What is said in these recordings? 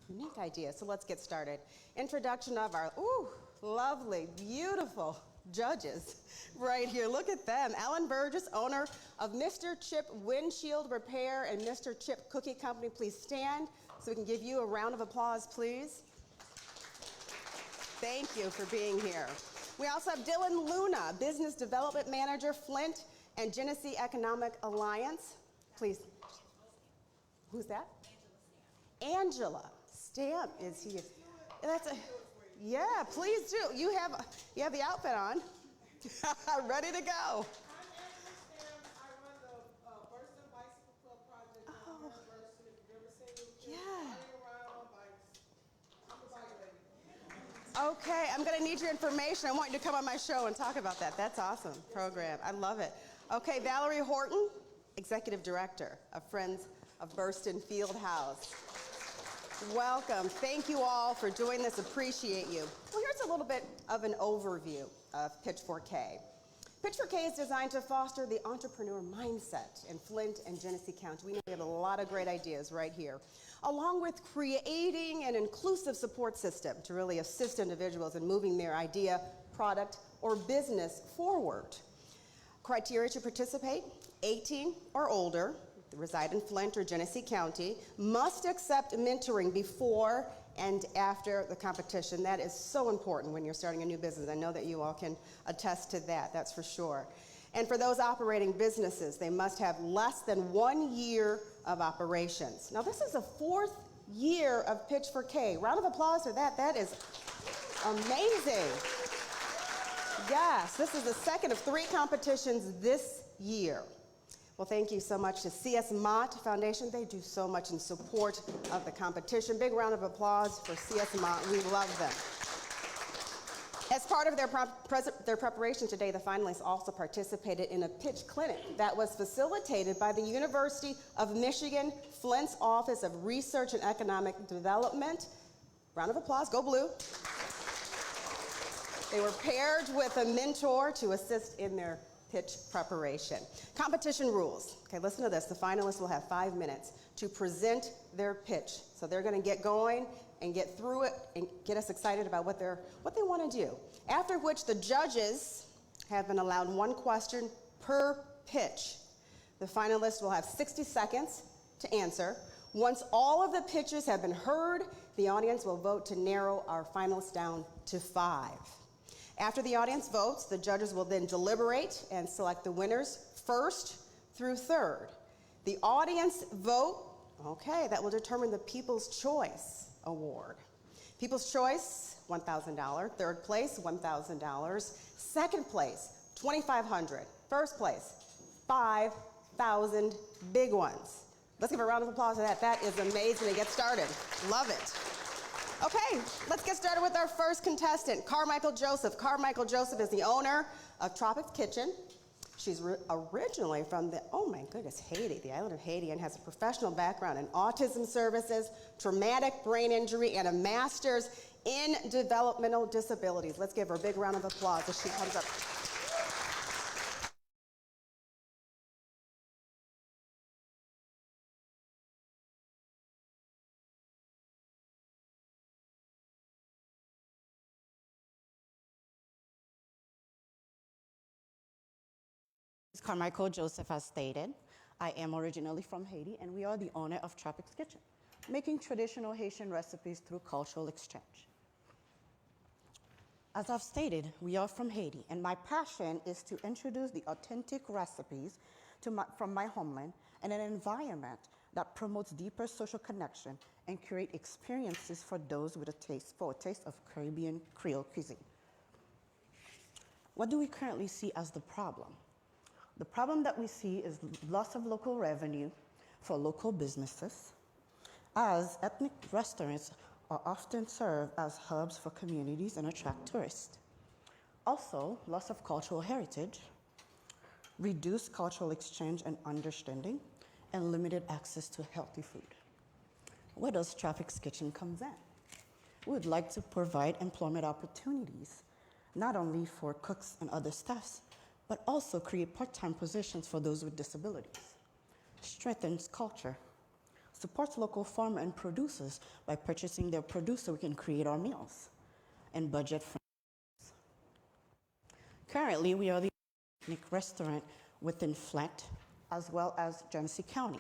Unique idea. So let's get started. Introduction of our, lovely, beautiful judges right here. Look at them. Alan Burgess, owner of Mr. Chip Windshield Repair and Mr. Chip Cookie Company. Please stand so we can give you a round of applause, please. Thank you for being here. We also have Dylan Luna, Business Development Manager, Flint and Genesee Economic Alliance. Please. Who's that? Angela Stamp is here. Yeah, please do. You have the outfit on. Ready to go. I'm Angela Stamp. I run the Burston Bicycle Club project down here in Burston. If you've ever seen me riding around bikes, I'm a bike lady. Okay, I'm going to need your information. I want you to come on my show and talk about that. That's awesome program. I love it. Okay, Valerie Horton, Executive Director of Friends of Burston Fieldhouse. Welcome. Thank you all for doing this. Appreciate you. Well, here's a little bit of an overview of Pitch4k. Pitch4k is designed to foster the entrepreneur mindset in Flint and Genesee County. We know we have a lot of great ideas right here, along with creating an inclusive support system to really assist individuals in moving their idea, product, or business forward. Criteria to participate: 18 or older, reside in Flint or Genesee County, must accept mentoring before and after the competition. That is so important when you're starting a new business. I know that you all can attest to that, that's for sure. And for those operating businesses, they must have less than 1 year of operations. Now, this is the 4th year of Pitch4k. Round of applause for that. That is amazing. Yes, this is the second of 3 competitions this year. Well, thank you so much to C.S. Mott Foundation. They do so much in support of the competition. Big round of applause for C.S. Mott. We love them. As part of their preparation today, the finalists also participated in a pitch clinic that was facilitated by the University of Michigan Flint's Office of Research and Economic Development. Round of applause. Go Blue. They were paired with a mentor to assist in their pitch preparation. Competition rules. Okay, listen to this. The finalists will have 5 minutes to present their pitch. So they're going to get going and get through it and get us excited about what they want to do. After which the judges have been allowed 1 question per pitch. The finalists will have 60 seconds to answer. Once all of the pitches have been heard, the audience will vote to narrow our finalists down to 5. After the audience votes, the judges will then deliberate and select the winners 1st through 3rd. The audience vote, that will determine the People's Choice Award. People's Choice, $1,000. 3rd place, $1,000. 2nd place, $2,500. 1st place, $5,000. Big ones. Let's give a round of applause for that. That is amazing to get started. Love it. Okay, let's get started with our first contestant, Carmichael Joseph. Carmichael Joseph is the owner of Tropics Kitchen. She's originally from Haiti, the island of Haiti, and has a professional background in autism services, traumatic brain injury, and a master's in developmental disabilities. Let's give her a big round of applause as she comes up. As Carmichael Joseph has stated, I am originally from Haiti, and we are the owner of Tropics Kitchen, making traditional Haitian recipes through cultural exchange. As I've stated, we are from Haiti, and my passion is to introduce the authentic recipes from my homeland in an environment that promotes deeper social connection and create experiences for those with a taste of Caribbean Creole cuisine. What do we currently see as the problem? The problem that we see is loss of local revenue for local businesses, as ethnic restaurants are often served as hubs for communities and attract tourists. Also, loss of cultural heritage, reduced cultural exchange and understanding, and limited access to healthy food. Where does Tropics Kitchen come in? We would like to provide employment opportunities, not only for cooks and other staffs, but also create part-time positions for those with disabilities. Strengthens culture, supports local farmer and producers by purchasing their produce so we can create our meals and budget friendly. Currently, we are the ethnic restaurant within Flint as well as Genesee County.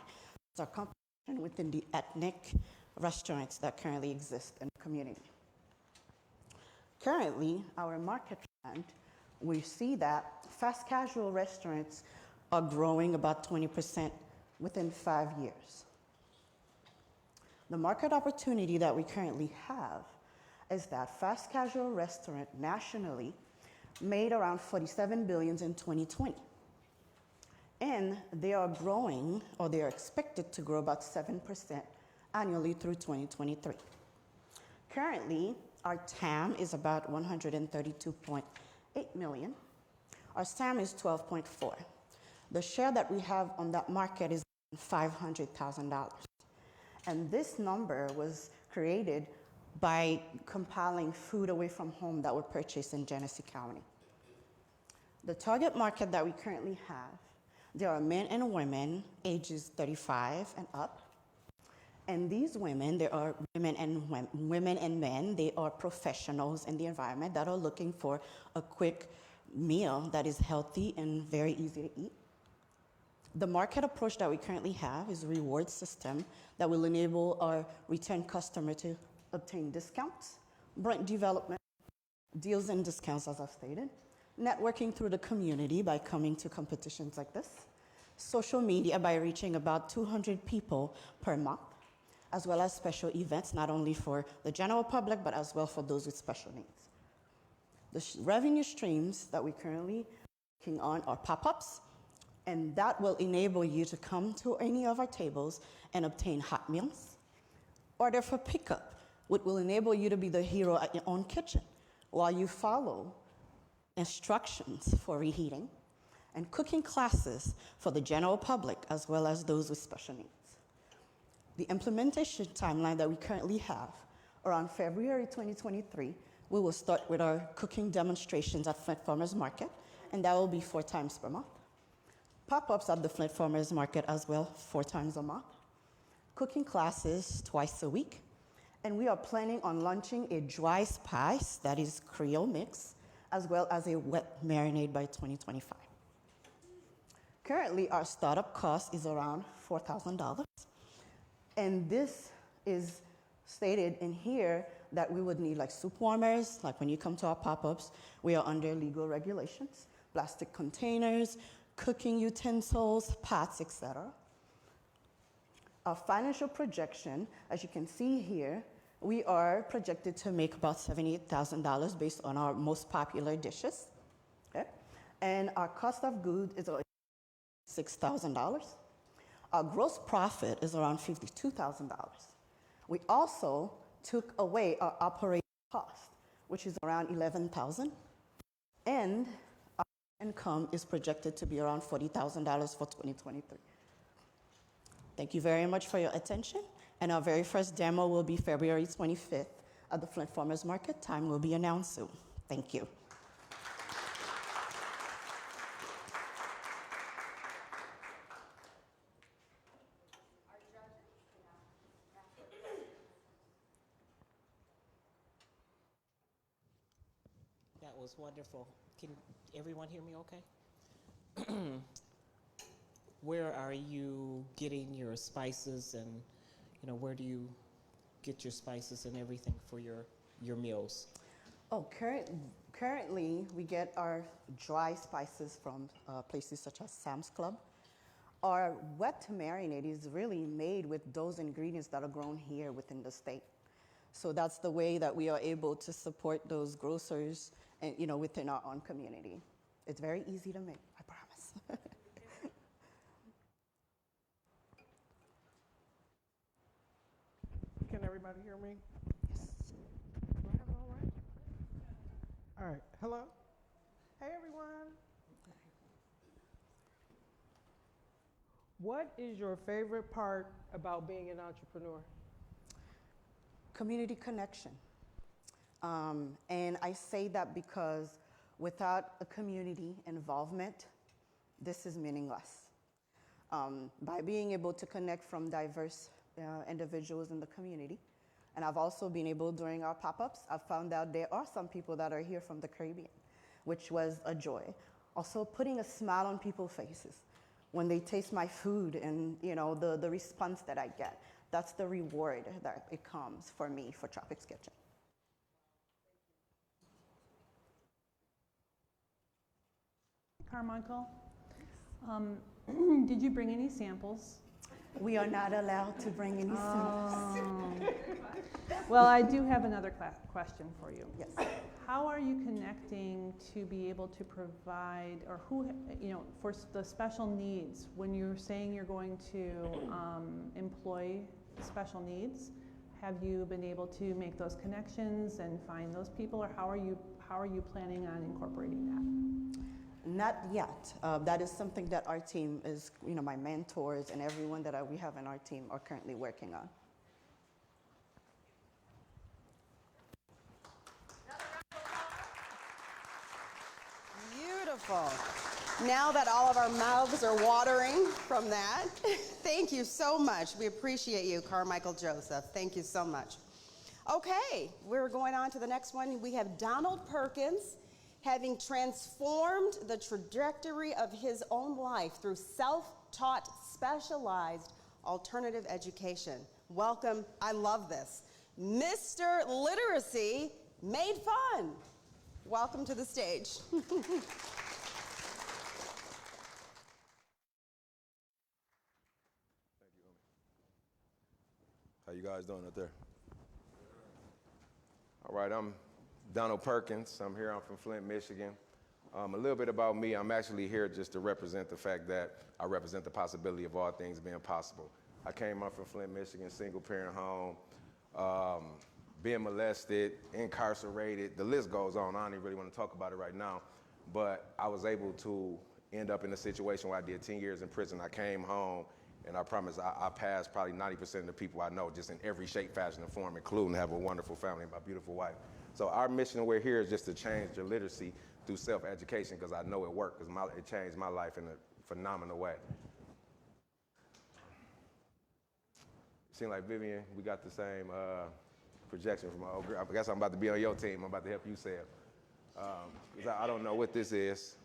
It's our competition within the ethnic restaurants that currently exist in the community. Currently, our market trend, we see that fast casual restaurants are growing about 20% within 5 years. The market opportunity that we currently have is that fast casual restaurant nationally made around $47 billion in 2020. And they are growing, or they are expected to grow about 7% annually through 2023. Currently, our TAM is about 132.8 million. Our SAM is 12.4. The share that we have on that market is $500,000. And this number was created by compiling food away from home that were purchased in Genesee County. The target market that we currently have, there are men and women ages 35 and up. And these women, there are women and men, they are professionals in the environment that are looking for a quick meal that is healthy and very easy to eat. The market approach that we currently have is a reward system that will enable our return customer to obtain discounts, brand development, deals and discounts as I've stated, networking through the community by coming to competitions like this, social media by reaching about 200 people per month, as well as special events, not only for the general public, but as well for those with special needs. The revenue streams that we currently working on are pop-ups, and that will enable you to come to any of our tables and obtain hot meals. Order for pickup, which will enable you to be the hero at your own kitchen while you follow instructions for reheating, and cooking classes for the general public as well as those with special needs. The implementation timeline that we currently have, around February 2023, we will start with our cooking demonstrations at Flint Farmers Market, and that will be 4 times per month. Pop-ups at the Flint Farmers Market as well, 4 times a month. Cooking classes twice a week. And we are planning on launching a dry spice, that is Creole mix, as well as a wet marinade by 2025. Currently, our startup cost is around $4,000. And this is stated in here that we would need like soup warmers, like when you come to our pop-ups, we are under legal regulations, plastic containers, cooking utensils, pots, etc. Our financial projection, as you can see here, we are projected to make about $78,000 based on our most popular dishes. Okay? And our cost of goods is $6,000. Our gross profit is around $52,000. We also took away our operating cost, which is around $11,000. And our income is projected to be around $40,000 for 2023. Thank you very much for your attention. And our very first demo will be February 25th at the Flint Farmers Market. Time will be announced soon. Thank you. That was wonderful. Can everyone hear me okay? Where are you getting your spices, and where do you get your spices and everything for your meals? Oh, currently we get our dry spices from places such as Sam's Club. Our wet marinade is really made with those ingredients that are grown here within the state. So that's the way that we are able to support those grocers and within our own community. It's very easy to make, I promise. Can everybody hear me? Yes. Do I have it all right? All right. Hello? Hey, everyone. What is your favorite part about being an entrepreneur? Community connection. And I say that because without a community involvement, this is meaningless. By being able to connect from diverse individuals in the community. And I've also been able, during our pop-ups, I've found out there are some people that are here from the Caribbean, which was a joy. Also putting a smile on people's faces when they taste my food and the response that I get. That's the reward that it comes for me for Tropics Kitchen. Carmichael, did you bring any samples? We are not allowed to bring any samples. Well, I do have another question for you. Yes. How are you connecting to be able to provide, or who, for the special needs, when you're saying you're going to employ special needs, have you been able to make those connections and find those people, or how are you planning on incorporating that? Not yet. That is something that our team is, my mentors and everyone that we have in our team are currently working on. Beautiful. Now that all of our mouths are watering from that, thank you so much. We appreciate you, Carmichael Joseph. Thank you so much. Okay, we're going on to the next one. We have Donald Perkins, having transformed the trajectory of his own life through self-taught, specialized alternative education. Welcome, I love this. Mr. Literacy Made Fun. Welcome to the stage. How you guys doing out there? All right, I'm Donald Perkins. I'm from Flint, Michigan. A little bit about me. I'm actually here just to represent the fact that I represent the possibility of all things being possible. I came up from Flint, Michigan, single parent home, being molested, incarcerated. The list goes on. I don't even really want to talk about it right now. But I was able to end up in a situation where I did 10 years in prison. I came home, and I promise I passed probably 90% of the people I know, just in every shape, fashion, and form, including have a wonderful family and my beautiful wife. So our mission, we're here, is just to change your literacy through self-education, because I know it worked, because it changed my life in a phenomenal way. Seem like, Vivian, we got the same projection from my old girl. I guess I'm about to be on your team. I'm about to help you sell. I don't know what this is.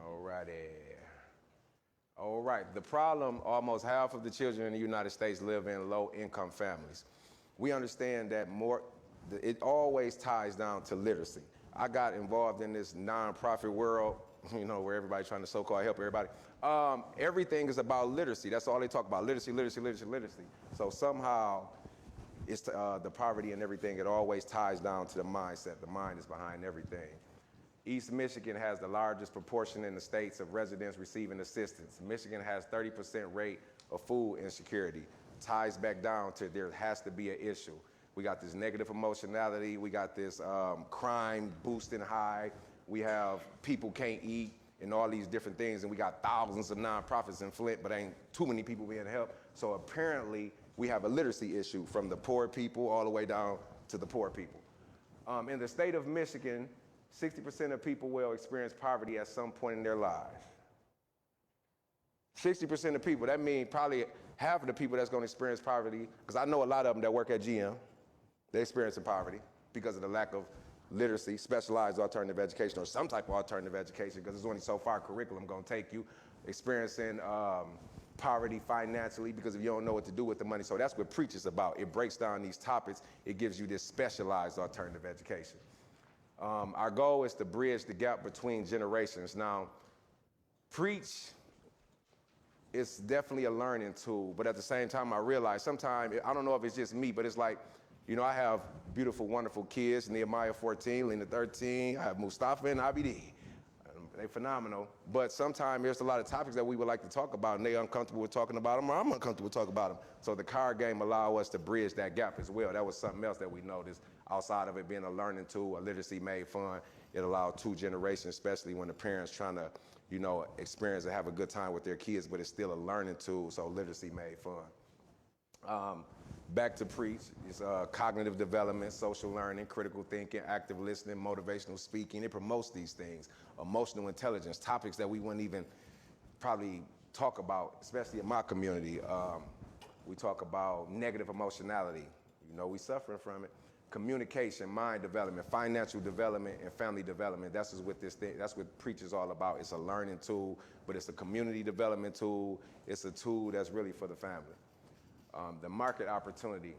All righty. All right. The problem, almost half of the children in the United States live in low-income families. We understand that it always ties down to literacy. I got involved in this nonprofit world, where everybody's trying to so-called help everybody. Everything is about literacy. That's all they talk about, literacy, literacy, literacy, literacy. So somehow, it's the poverty and everything, it always ties down to the mindset. The mind is behind everything. East Michigan has the largest proportion in the states of residents receiving assistance. Michigan has 30% rate of food insecurity. Ties back down to there has to be an issue. We got this negative emotionality. We got this crime boosting high. We have people can't eat and all these different things. And we got thousands of nonprofits in Flint, but ain't too many people being helped. So apparently we have a literacy issue from the poor people all the way down to the poor people. In the state of Michigan, 60% of people will experience poverty at some point in their lives. 60% of people, that means probably half of the people that's going to experience poverty, because I know a lot of them that work at GM, they're experiencing poverty because of the lack of literacy, specialized alternative education, or some type of alternative education, because there's only so far curriculum going to take you, experiencing poverty financially because if you don't know what to do with the money. So that's what Preach is about. It breaks down these topics. It gives you this specialized alternative education. Our goal is to bridge the gap between generations. Now, Preach is definitely a learning tool, but at the same time, I realize sometimes, I don't know if it's just me, but it's like, I have beautiful, wonderful kids, Nehemiah 14, Lena 13, I have Mustafa and Abidi. They're phenomenal, but sometimes there's a lot of topics that we would like to talk about, and they're uncomfortable with talking about them, or I'm uncomfortable with talking about them. So the card game allows us to bridge that gap as well. That was something else that we noticed. Outside of it being a learning tool, a literacy made fun, it allowed two generations, especially when the parents trying to, experience and have a good time with their kids, but it's still a learning tool, so literacy made fun. Back to Preach, it's cognitive development, social learning, critical thinking, active listening, motivational speaking. It promotes these things. Emotional intelligence, topics that we wouldn't even probably talk about, especially in my community, we talk about negative emotionality. You know, we suffering from it. Communication, mind development, financial development, and family development. That's just what this thing, that's what Preach is all about. It's a learning tool, but it's a community development tool. It's a tool that's really for the family. The market opportunity.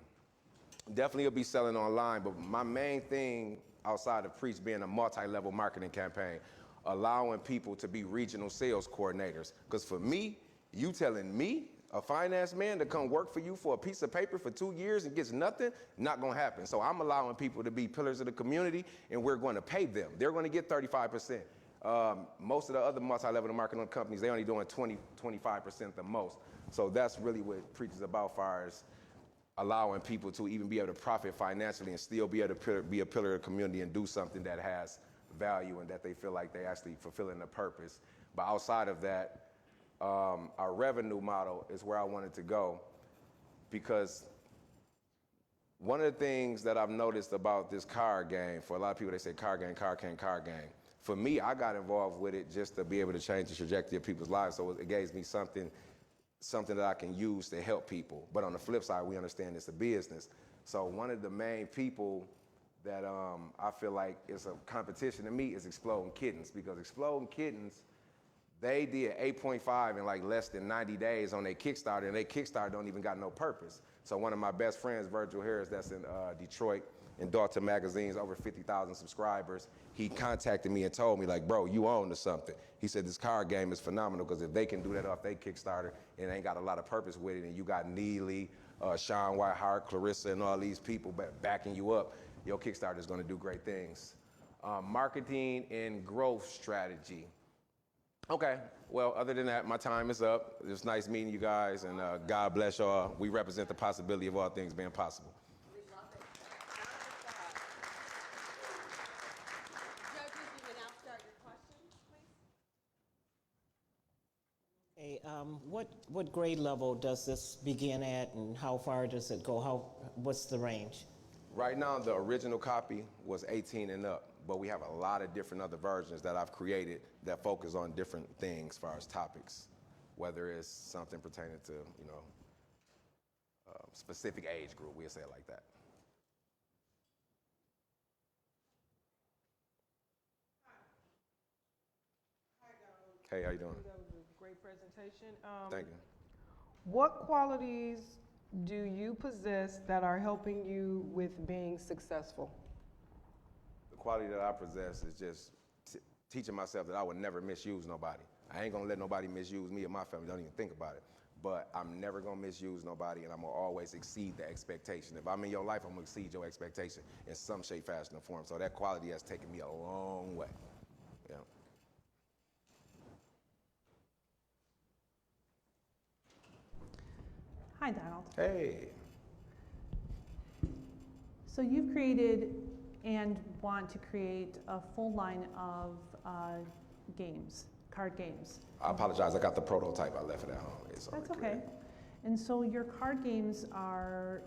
Definitely will be selling online, but my main thing outside of Preach being a multi-level marketing campaign, allowing people to be regional sales coordinators. Because for me, you telling me, a finance man, to come work for you for a piece of paper for 2 years and gets nothing, not gonna happen. So I'm allowing people to be pillars of the community, and we're gonna pay them. They're gonna get 35%. Most of the other multi-level marketing companies, they only doing 20, 25% the most. So that's really what Preach is about, far as allowing people to even be able to profit financially and still be able to be a pillar of the community and do something that has value and that they feel like they actually fulfilling the purpose. But outside of that, our revenue model is where I wanted to go, because one of the things that I've noticed about this card game, for a lot of people, they say card game, card game, card game. For me, I got involved with it just to be able to change the trajectory of people's lives. So it gave me something that I can use to help people. But on the flip side, we understand it's a business. So one of the main people that I feel like is a competition to me is Exploding Kittens, because Exploding Kittens, they did 8.5 in like less than 90 days on their Kickstarter, and their Kickstarter don't even got no purpose. So one of my best friends, Virgil Harris, that's in Detroit, in Dalton Magazine's over 50,000 subscribers, he contacted me and told me, like, bro, you own to something. He said, this card game is phenomenal, because if they can do that off their Kickstarter and ain't got a lot of purpose with it, and you got Neely, Sean Whitehart, Clarissa, and all these people backing you up, your Kickstarter is gonna do great things. Marketing and growth strategy. Okay, well, other than that, my time is up. It was nice meeting you guys, and God bless y'all. We represent the possibility of all things being possible. We love it. Judges, you may now start your questions, please. Okay, what grade level does this begin at, and how far does it go? What's the range? Right now, the original copy was 18 and up, but we have a lot of different other versions that I've created that focus on different things as far as topics, whether it's something pertaining to, you know, specific age group, we'll say it like that. Hi, Donald. Hey, how you doing? That was a great presentation. Thank you. What qualities do you possess that are helping you with being successful? The quality that I possess is just teaching myself that I would never misuse nobody. I ain't gonna let nobody misuse me or my family, don't even think about it. But I'm never gonna misuse nobody, and I'm gonna always exceed the expectation. If I'm in your life, I'm gonna exceed your expectation in some shape, fashion, or form. So that quality has taken me a long way. Yeah. Hi, Donald. Hey. So you've created and want to create a full line of games, card games. I apologize, I got the prototype, I left it at home. It's That's already okay. created. And so your card games are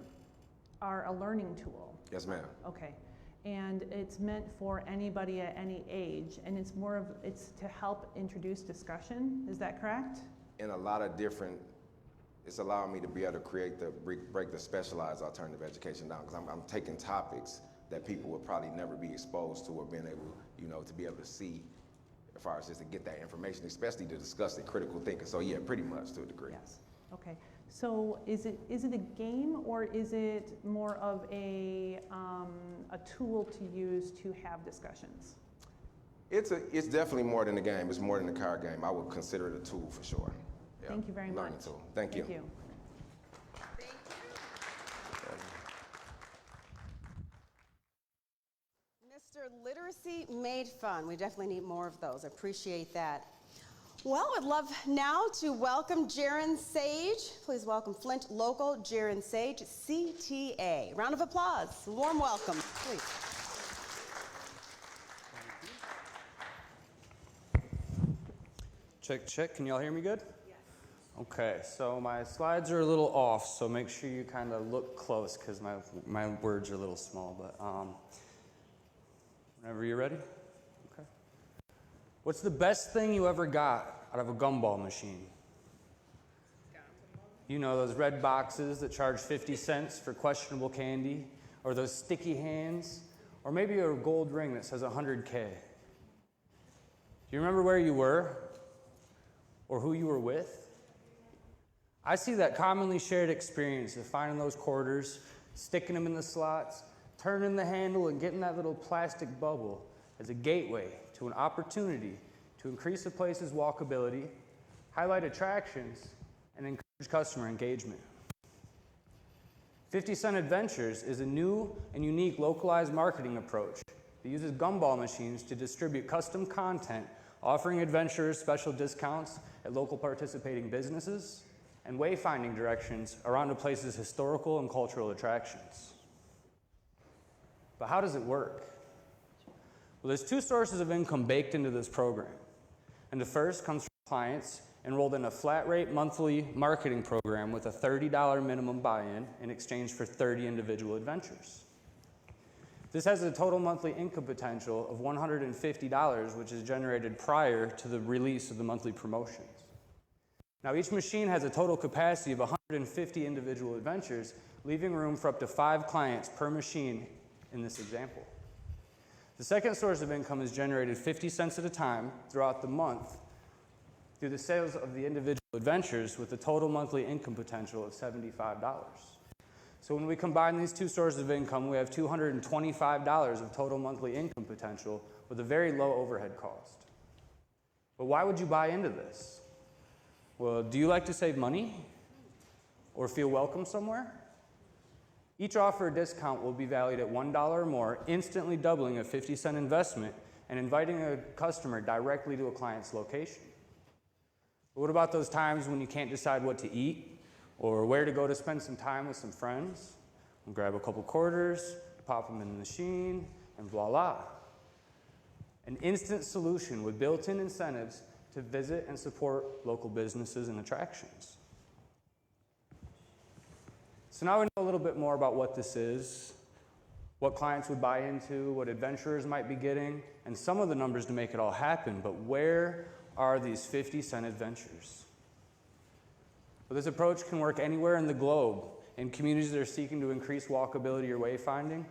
a learning tool. Yes, ma'am. Okay. And it's meant for anybody at any age, and it's to help introduce discussion. Is that correct? In a lot of different, it's allowing me to be able to break the specialized alternative education down, because I'm taking topics that people would probably never be exposed to, or being able, you know, to be able to see, as far as just to get that information, especially to discuss the critical thinking. So yeah, pretty much to a degree. Yes. Okay. So is it a game, or is it more of a tool to use to have discussions? It's definitely more than a game. It's more than a card game. I would consider it a tool for sure. Yeah. Thank you very Learning much. tool. Thank you. Thank you. Mr. Literacy Made Fun. We definitely need more of those. Appreciate that. Well, I'd love now to welcome Jaron Sage. Please welcome Flint local Jaron Sage, CTA. Round of applause. Warm welcome, please. Check, check. Can y'all hear me good? Yes. Okay, so my slides are a little off, so make sure you kind of look close, because my words are a little small, but whenever you're ready. Okay. What's the best thing you ever got out of a gumball machine? You know, those red boxes that charge 50 cents for questionable candy, or those sticky hands, or maybe a gold ring that says 100K. Do you remember where you were or who you were with? I see that commonly shared experience of finding those quarters, sticking them in the slots, turning the handle, and getting that little plastic bubble as a gateway to an opportunity to increase a place's walkability, highlight attractions, and encourage customer engagement. 50 Cent Adventures is a new and unique localized marketing approach that uses gumball machines to distribute custom content, offering adventurers special discounts at local participating businesses and wayfinding directions around a place's historical and cultural attractions. But how does it work? Well, there's two sources of income baked into this program. And the first comes from clients enrolled in a flat-rate monthly marketing program with a $30 minimum buy-in in exchange for 30 individual adventures. This has a total monthly income potential of $150, which is generated prior to the release of the monthly promotions. Now, each machine has a total capacity of 150 individual adventures, leaving room for up to 5 clients per machine in this example. The second source of income is generated 50 cents at a time throughout the month through the sales of the individual adventures with a total monthly income potential of $75. So when we combine these two sources of income, we have $225 of total monthly income potential with a very low overhead cost. But why would you buy into this? Well, do you like to save money or feel welcome somewhere? Each offer or discount will be valued at $1 or more, instantly doubling a 50-cent investment and inviting a customer directly to a client's location. But what about those times when you can't decide what to eat or where to go to spend some time with some friends? We'll grab a couple quarters, pop them in the machine, and voila. An instant solution with built-in incentives to visit and support local businesses and attractions. So now we know a little bit more about what this is, what clients would buy into, what adventurers might be getting, and some of the numbers to make it all happen. But where are these 50-cent adventures? Well, this approach can work anywhere in the globe, in communities that are seeking to increase walkability or wayfinding,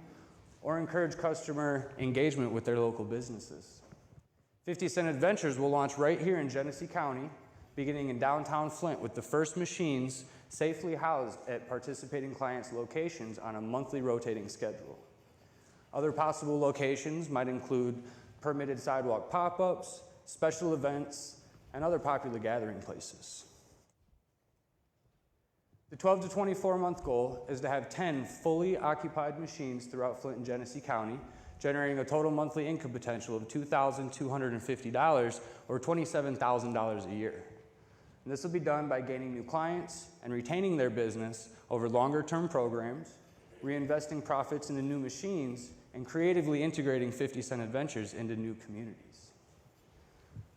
or encourage customer engagement with their local businesses. 50 Cent Adventures will launch right here in Genesee County, beginning in downtown Flint, with the first machines safely housed at participating clients' locations on a monthly rotating schedule. Other possible locations might include permitted sidewalk pop-ups, special events, and other popular gathering places. The 12 to 24-month goal is to have 10 fully occupied machines throughout Flint and Genesee County, generating a total monthly income potential of $2,250 or $27,000 a year. And this will be done by gaining new clients and retaining their business over longer-term programs, reinvesting profits into new machines, and creatively integrating 50 Cent Adventures into new communities.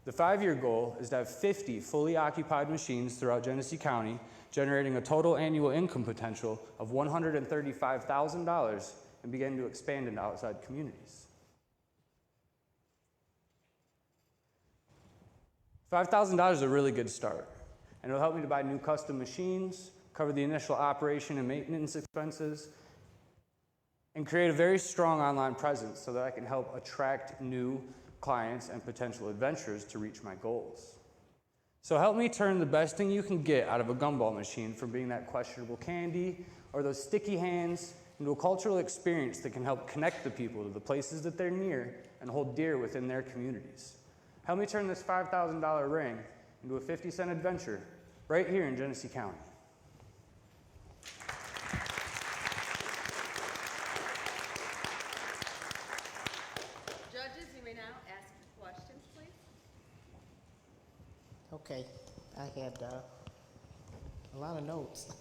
The 5-year goal is to have 50 fully occupied machines throughout Genesee County, generating a total annual income potential of $135,000 and begin to expand into outside communities. $5,000 is a really good start, and it'll help me to buy new custom machines, cover the initial operation and maintenance expenses, and create a very strong online presence so that I can help attract new clients and potential adventurers to reach my goals. So help me turn the best thing you can get out of a gumball machine, from being that questionable candy or those sticky hands, into a cultural experience that can help connect the people to the places that they're near and hold dear within their communities. Help me turn this $5,000 ring into a 50-cent adventure right here in Genesee County. Judges, you may now ask your questions, please. Okay, I had a lot of notes.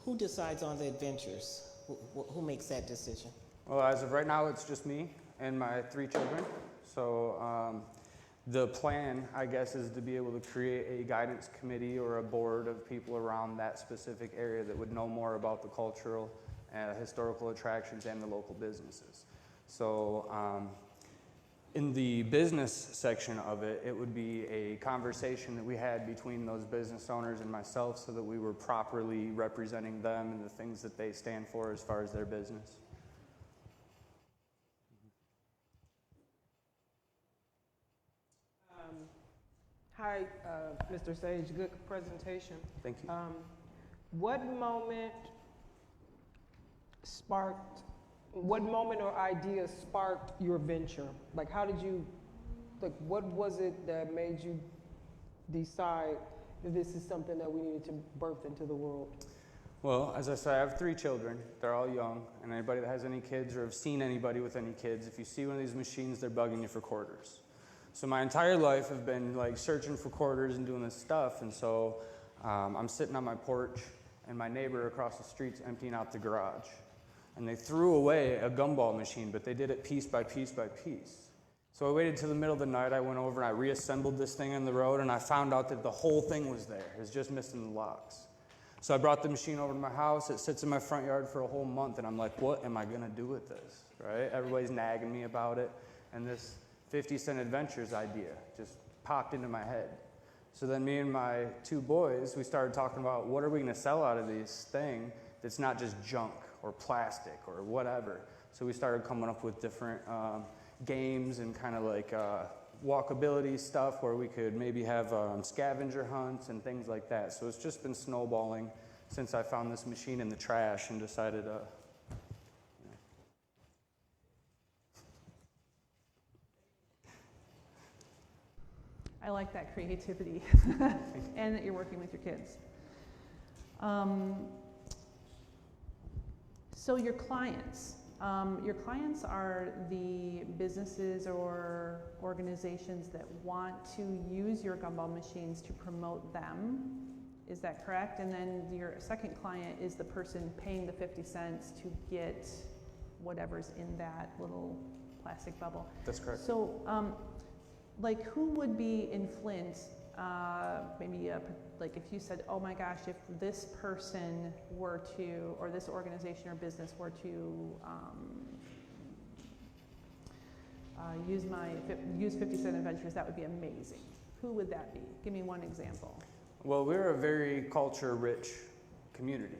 Who decides on the adventures? Who makes that decision? Well, as of right now, it's just me and my 3 children. So the plan, I guess, is to be able to create a guidance committee or a board of people around that specific area that would know more about the cultural, historical attractions and the local businesses. So In the business section of it, it would be a conversation that we had between those business owners and myself so that we were properly representing them and the things that they stand for as far as their business. Hi, Mr. Sage, good presentation. Thank you. What moment or idea sparked your venture? Like, how did you, like, what was it that made you decide that this is something that we needed to birth into the world? Well, as I said, I have 3 children. They're all young, and anybody that has any kids or have seen anybody with any kids, if you see one of these machines, they're bugging you for quarters. So my entire life I've been like searching for quarters and doing this stuff, and so I'm sitting on my porch, and my neighbor across the street's emptying out the garage. And they threw away a gumball machine, but they did it piece by piece by piece. So I waited till the middle of the night, I went over and I reassembled this thing on the road, and I found out that the whole thing was there. It was just missing the locks. So I brought the machine over to my house. It sits in my front yard for a whole month, and I'm like, what am I gonna do with this, right? Everybody's nagging me about it, and this 50-cent adventures idea just popped into my head. So then me and my 2 boys, we started talking about what are we gonna sell out of this thing that's not just junk or plastic or whatever. So we started coming up with different games and kind of like walkability stuff where we could maybe have scavenger hunts and things like that. So it's just been snowballing since I found this machine in the trash and decided I like that creativity and that you're working with your kids. So your clients are the businesses or organizations that want to use your gumball machines to promote them. Is that correct? And then your second client is the person paying the 50 cents to get whatever's in that little plastic bubble. That's correct. So, like, who would be in Flint, like if you said, oh my gosh, if this person were to, or this organization or business were to use 50 Cent Adventures, that would be amazing. Who would that be? Give me one example. Well, we're a very culture-rich community.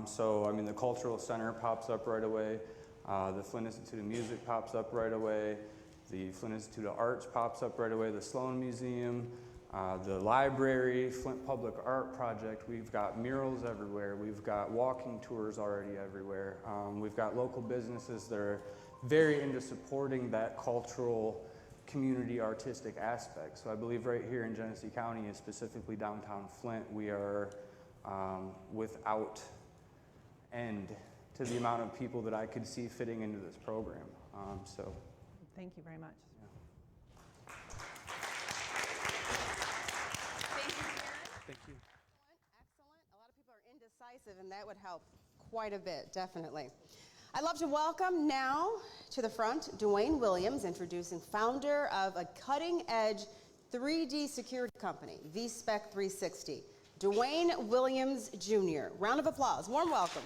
So, I mean, the Cultural Center pops up right away. The Flint Institute of Music pops up right away. The Flint Institute of Arts pops up right away. The Sloan Museum, the library, Flint Public Art Project. We've got murals everywhere. We've got walking tours already everywhere. We've got local businesses that are very into supporting that cultural community artistic aspect. So I believe right here in Genesee County, and specifically downtown Flint, we are without end to the amount of people that I could see fitting into this program. So. Thank you very much. Yeah. Thank you, Karen. Thank you. Excellent. A lot of people are indecisive, and that would help quite a bit, definitely. I'd love to welcome now to the front Dwayne Williams, introducing founder of a cutting-edge 3D security company, VSpec 360. Dwayne Williams Jr. Round of applause. Warm welcome.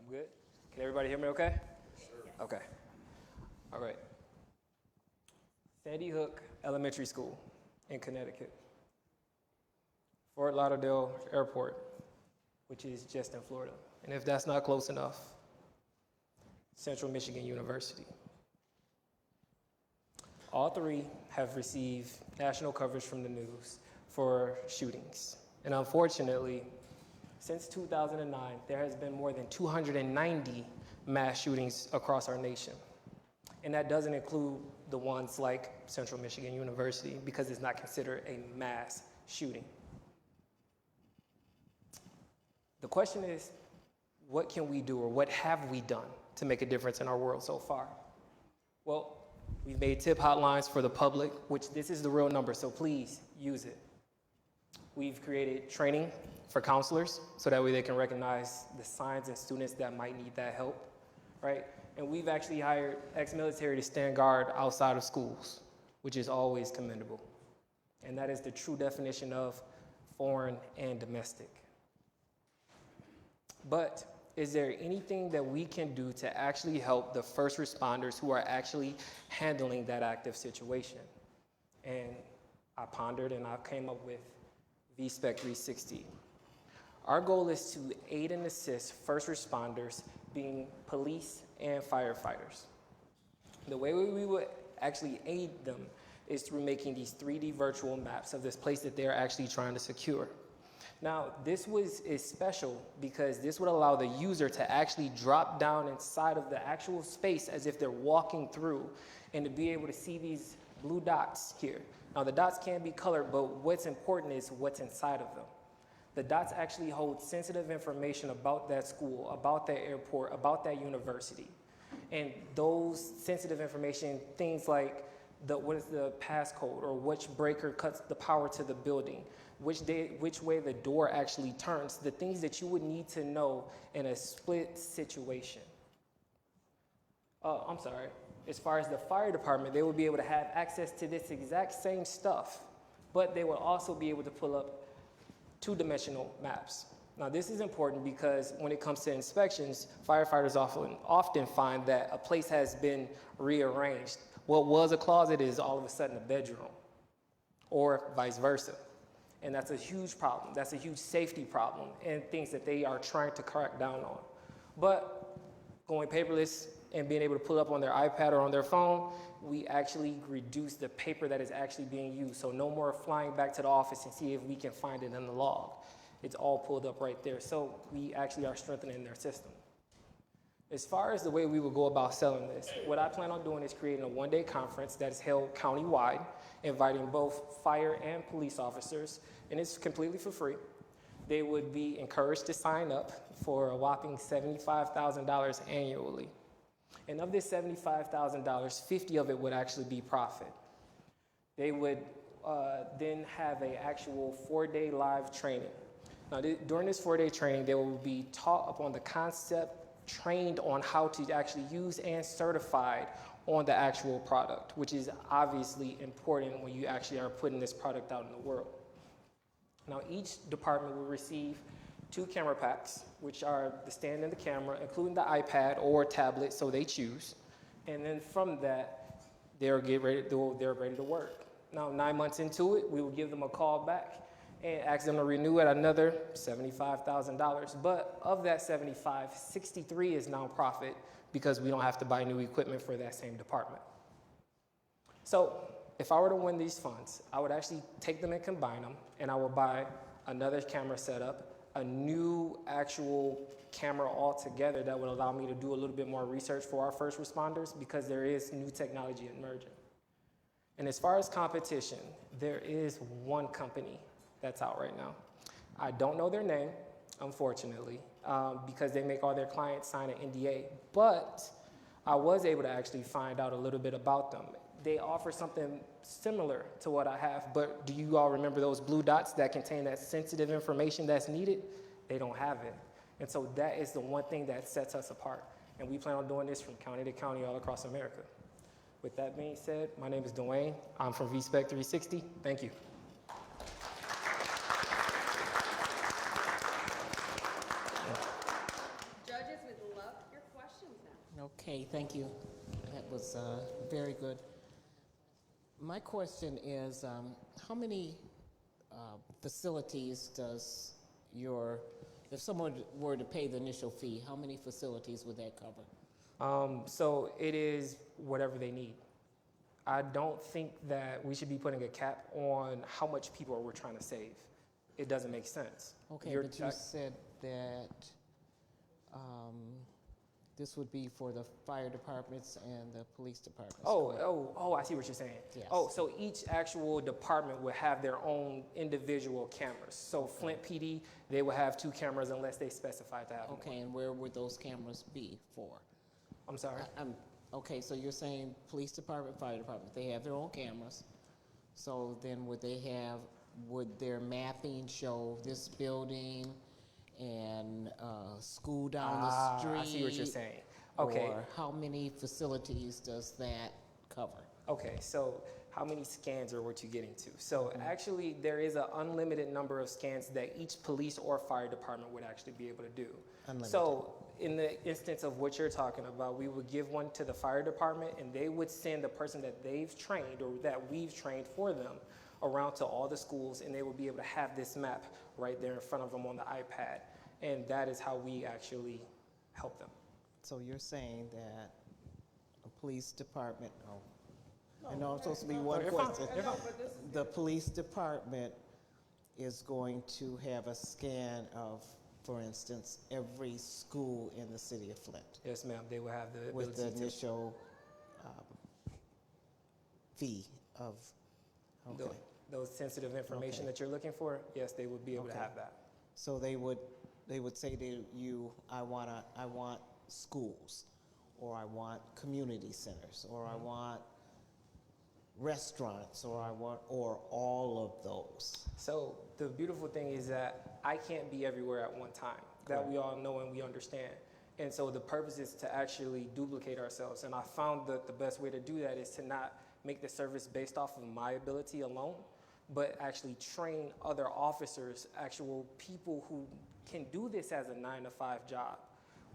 Good? Can everybody hear me okay? Okay. All right. Sandy Hook Elementary School in Connecticut. Fort Lauderdale Airport, which is just in Florida. And if that's not close enough, Central Michigan University. All 3 have received national coverage from the news for shootings. And unfortunately, since 2009, there has been more than 290 mass shootings across our nation. And that doesn't include the ones like Central Michigan University, because it's not considered a mass shooting. The question is, what can we do, or what have we done to make a difference in our world so far? Well, we've made tip hotlines for the public, which this is the real number, so please use it. We've created training for counselors, so that way they can recognize the signs and students that might need that help, right? And we've actually hired ex-military to stand guard outside of schools, which is always commendable. And that is the true definition of foreign and domestic. But is there anything that we can do to actually help the first responders who are actually handling that active situation? And I pondered and I came up with VSpec 360. Our goal is to aid and assist first responders, being police and firefighters. The way we would actually aid them is through making these 3D virtual maps of this place that they're actually trying to secure. Now, this is special because this would allow the user to actually drop down inside of the actual space as if they're walking through, and to be able to see these blue dots here. Now, the dots can be colored, but what's important is what's inside of them. The dots actually hold sensitive information about that school, about that airport, about that university. And those sensitive information, things like what is the passcode, or which breaker cuts the power to the building, which way the door actually turns, the things that you would need to know in a split situation. I'm sorry. As far as the fire department, they would be able to have access to this exact same stuff, but they would also be able to pull up two-dimensional maps. Now, this is important because when it comes to inspections, firefighters often find that a place has been rearranged. What was a closet is all of a sudden a bedroom, or vice versa. And that's a huge problem. That's a huge safety problem, and things that they are trying to crack down on. But going paperless and being able to pull up on their iPad or on their phone, we actually reduce the paper that is actually being used. So no more flying back to the office and see if we can find it in the log. It's all pulled up right there. So we actually are strengthening their system. As far as the way we would go about selling this, what I plan on doing is creating a one-day conference that is held countywide, inviting both fire and police officers, and it's completely for free. They would be encouraged to sign up for a whopping $75,000 annually. And of this $75,000, $50,000 of it would actually be profit. They would then have an actual 4-day live training. Now, during this 4-day training, they will be taught upon the concept, trained on how to actually use, and certified on the actual product, which is obviously important when you actually are putting this product out in the world. Now, each department will receive 2 camera packs, which are the stand and the camera, including the iPad or tablet, so they choose. And then from that, they're ready to work. Now, 9 months into it, we will give them a call back and ask them to renew at another $75,000. But of that 75, 63 is now profit because we don't have to buy new equipment for that same department. So if I were to win these funds, I would actually take them and combine them, and I would buy another camera setup, a new actual camera altogether that would allow me to do a little bit more research for our first responders, because there is new technology emerging. And as far as competition, there is one company that's out right now. I don't know their name, unfortunately, because they make all their clients sign an NDA, but I was able to actually find out a little bit about them. They offer something similar to what I have, but do you all remember those blue dots that contain that sensitive information that's needed? They don't have it. And so that is the one thing that sets us apart. And we plan on doing this from county to county all across America. With that being said, my name is Dwayne. I'm from VSpec 360. Thank you. Judges, we'd love your questions now. Okay, thank you. That was very good. My question is, how many facilities does if someone were to pay the initial fee, how many facilities would that cover? So it is whatever they need. I don't think that we should be putting a cap on how much people we're trying to save. It doesn't make sense. Okay, but you said that this would be for the fire departments and the police departments. Oh, I see what you're saying. Yes. Oh, so each actual department would have their own individual cameras. So Flint PD, they would have 2 cameras unless they specify to have more. Okay, and where would those cameras be for? I'm sorry? Okay, so you're saying police department, fire department, they have their own cameras. So then would their mapping show this building and school down the street? I see what you're saying. Okay. Or how many facilities does that cover? Okay, so how many scans are what you getting to? So actually, there is an unlimited number of scans that each police or fire department would actually be able to do. Unlimited. So in the instance of what you're talking about, we would give one to the fire department, and they would send the person that they've trained or that we've trained for them around to all the schools, and they would be able to have this map right there in front of them on the iPad. And that is how we actually help them. So you're saying that a police department, I know I'm supposed to be one question. The police department is going to have a scan of, for instance, every school in the city of Flint Yes, ma'am, they will have the with the ability to. initial fee of, okay. Those sensitive information that you're looking for, yes, they would be able to have that. So they would say to you, I want schools, or I want community centers, or I want restaurants, or all of those. So the beautiful thing is that I can't be everywhere at one time. That we all know and we understand. And so the purpose is to actually duplicate ourselves. And I found that the best way to do that is to not make the service based off of my ability alone, but actually train other officers, actual people who can do this as a 9-to-5 job,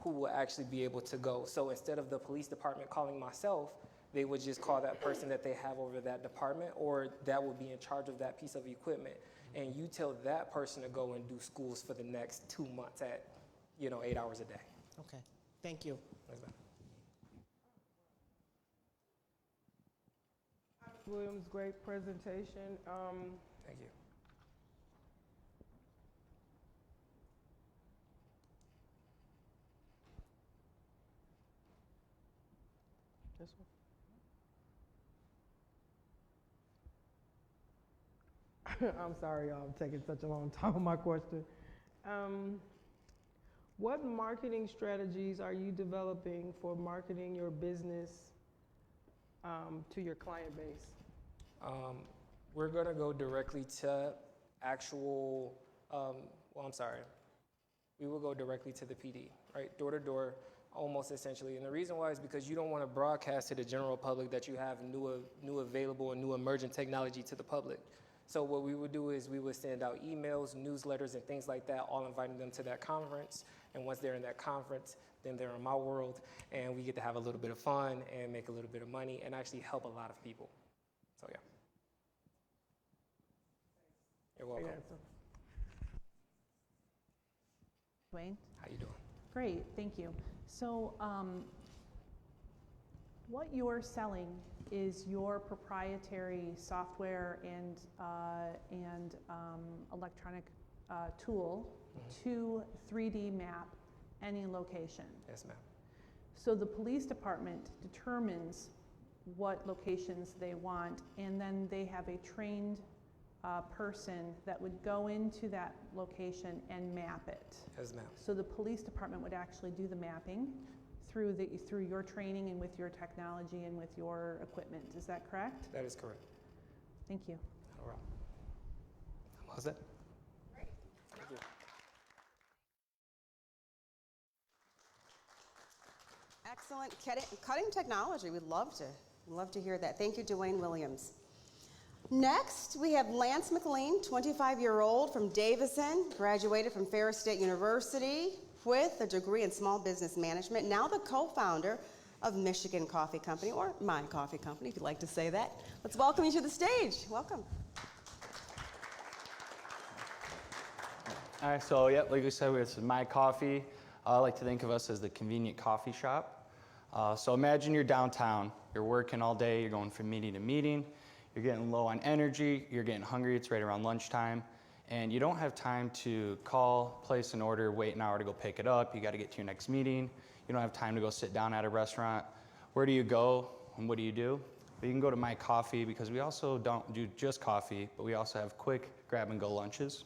who will actually be able to go. So instead of the police department calling myself, they would just call that person that they have over that department, or that would be in charge of that piece of equipment. And you tell that person to go and do schools for the next 2 months at, 8 hours a day. Okay, thank you. Yes, ma'am. Williams, great presentation. Thank you. This one. I'm sorry, y'all, I'm taking such a long time on my question. What marketing strategies are you developing for marketing your business to your client base? We're going to go directly to we will go directly to the PD, right? Door to door, almost essentially. And the reason why is because you don't want to broadcast to the general public that you have new available and new emerging technology to the public. So what we would do is we would send out emails, newsletters, and things like that, all inviting them to that conference. And once they're in that conference, then they're in my world, and we get to have a little bit of fun and make a little bit of money and actually help a lot of people. So yeah. You're welcome. Dwayne? How you doing? Great, thank you. So what you're selling is your proprietary software and electronic tool to 3D map any location. Yes, ma'am. So the police department determines what locations they want, and then they have a trained person that would go into that location and map it. Yes, ma'am. So the police department would actually do the mapping through your training and with your technology and with your equipment. Is that correct? That is correct. Thank you. All right. How's that? Great. Thank you. Excellent cutting technology. We'd love to hear that. Thank you, Dwayne Williams. Next, we have Lance McLean, 25-year-old from Davison, graduated from Ferris State University with a degree in small business management, now the co-founder of Michigan Coffee Company, or My Coffee Company, if you'd like to say that. Let's welcome you to the stage. Welcome. All right, so yep, like we said, this is My Coffee. I like to think of us as the convenient coffee shop. So imagine you're downtown, you're working all day, you're going from meeting to meeting, you're getting low on energy, you're getting hungry, it's right around lunchtime, and you don't have time to call, place an order, wait an hour to go pick it up, you gotta get to your next meeting, you don't have time to go sit down at a restaurant. Where do you go and what do you do? Well, you can go to My Coffee because we also don't do just coffee, but we also have quick grab and go lunches.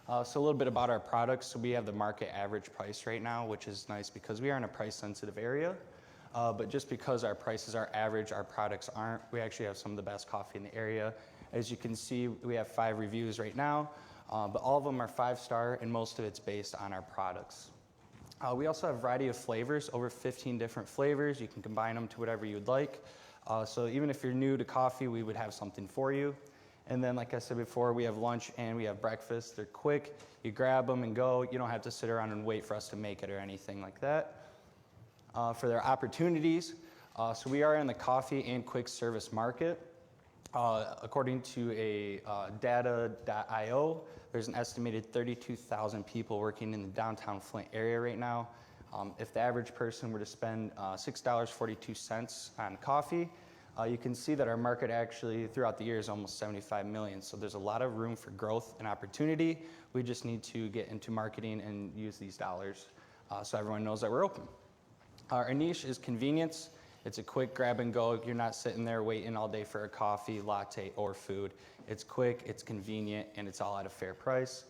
So a little bit about our products. So we have the market average price right now, which is nice because we are in a price sensitive area. But just because our prices are average, our products aren't. We actually have some of the best coffee in the area. As you can see, we have 5 reviews right now, but all of them are 5-star and most of it's based on our products. We also have a variety of flavors, over 15 different flavors. You can combine them to whatever you'd like. So even if you're new to coffee, we would have something for you. And then, like I said before, we have lunch and we have breakfast. They're quick. You grab them and go. You don't have to sit around and wait for us to make it or anything like that. For their opportunities, so we are in the coffee and quick service market. According to a data.io, there's an estimated 32,000 people working in the downtown Flint area right now. If the average person were to spend $6.42 on coffee, you can see that our market actually throughout the year is almost 75 million. So there's a lot of room for growth and opportunity. We just need to get into marketing and use these dollars so everyone knows that we're open. Our niche is convenience. It's a quick grab and go. You're not sitting there waiting all day for a coffee, latte, or food. It's quick, it's convenient, and it's all at a fair price.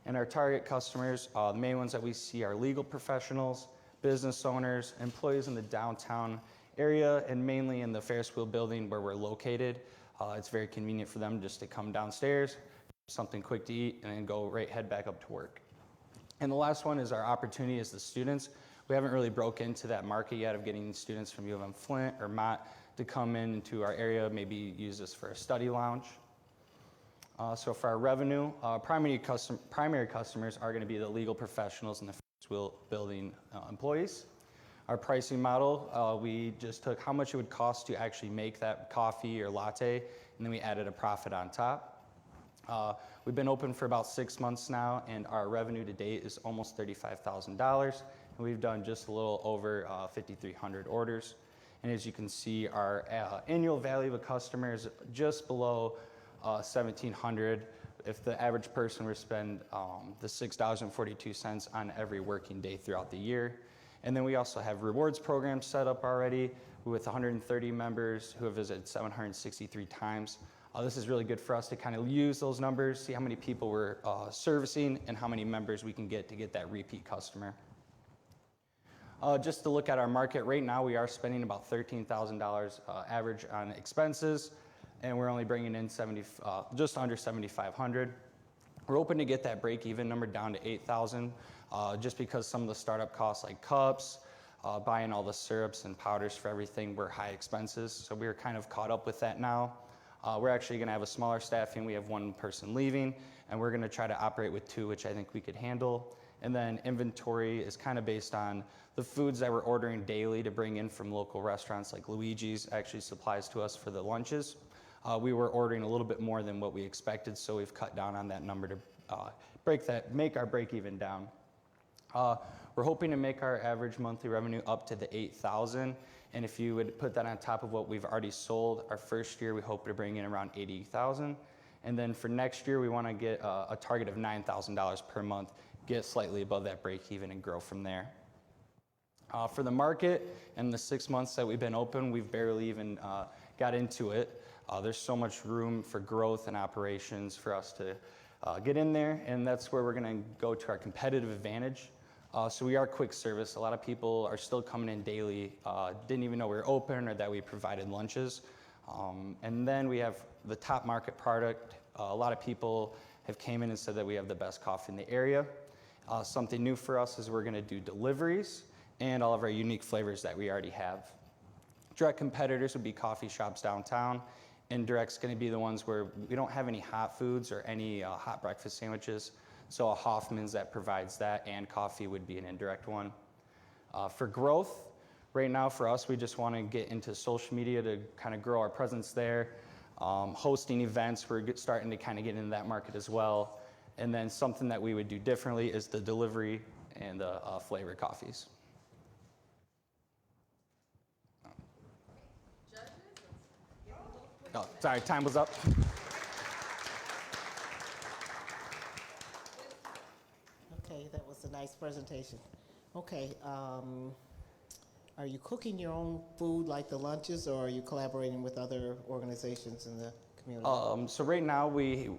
And our target customers, the main ones that we see are legal professionals, business owners, employees in the downtown area, and mainly in the Ferris wheel building where we're located. It's very convenient for them just to come downstairs, something quick to eat, and then head back up to work. And the last one is our opportunity as the students. We haven't really broke into that market yet of getting students from U of M Flint or Mott to come into our area, maybe use this for a study lounge. So for our revenue, primary customers are going to be the legal professionals and the Ferris wheel building employees. Our pricing model, we just took how much it would cost to actually make that coffee or latte, and then we added a profit on top. We've been open for about 6 months now, and our revenue to date is almost $35,000. And we've done just a little over 5,300 orders. And as you can see, our annual value of a customer is just below $1,700 if the average person were to spend the $6.42 on every working day throughout the year. And then we also have rewards programs set up already with 130 members who have visited 763 times. This is really good for us to kind of use those numbers, see how many people we're servicing and how many members we can get that repeat customer. Just to look at our market right now, we are spending about $13,000 average on expenses, and we're only bringing in just under $7,500. We're hoping to get that break-even number down to $8,000, just because some of the startup costs like cups, buying all the syrups and powders for everything were high expenses. So we're kind of caught up with that now. We're actually going to have a smaller staffing. We have one person leaving, and we're going to try to operate with 2, which I think we could handle. And then inventory is kind of based on the foods that we're ordering daily to bring in from local restaurants like Luigi's actually supplies to us for the lunches. We were ordering a little bit more than what we expected, so we've cut down on that number to make our break even down. We're hoping to make our average monthly revenue up to the 8,000, and if you would put that on top of what we've already sold, our first year we hope to bring in around 80,000, and then for next year we want to get a target of $9,000 per month, get slightly above that break even and grow from there. For the market and the 6 months that we've been open, we've barely even got into it. There's so much room for growth and operations for us to get in there, and that's where we're going to go to our competitive advantage. So we are quick service. A lot of people are still coming in daily, didn't even know we were open or that we provided lunches. And then we have the top market product. A lot of people have came in and said that we have the best coffee in the area. Something new for us is we're going to do deliveries and all of our unique flavors that we already have. Direct competitors would be coffee shops downtown. Indirect's going to be the ones where we don't have any hot foods or any hot breakfast sandwiches. So a Hoffman's that provides that and coffee would be an indirect one. For growth, right now for us, we just want to get into social media to kind of grow our presence there. Hosting events, we're starting to kind of get into that market as well. And then something that we would do differently is the delivery and the flavored coffees. Oh, sorry, time was up. Okay, that was a nice presentation. Okay, are you cooking your own food like the lunches, or are you collaborating with other organizations in the community? So right now we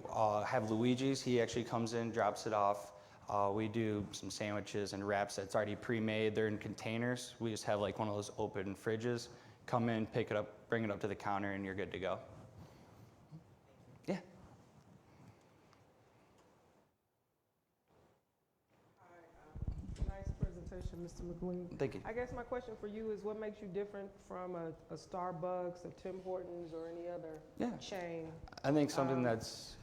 have Luigi's. He actually comes in, drops it off. We do some sandwiches and wraps that's already pre-made. They're in containers. We just have like one of those open fridges. Come in, pick it up, bring it up to the counter, and you're good to go. Yeah. Nice presentation. conversation, Mr. McLean. Thank you. I guess my question for you is what makes you different from a Starbucks, a Tim Hortons, or any other chain? I think something that's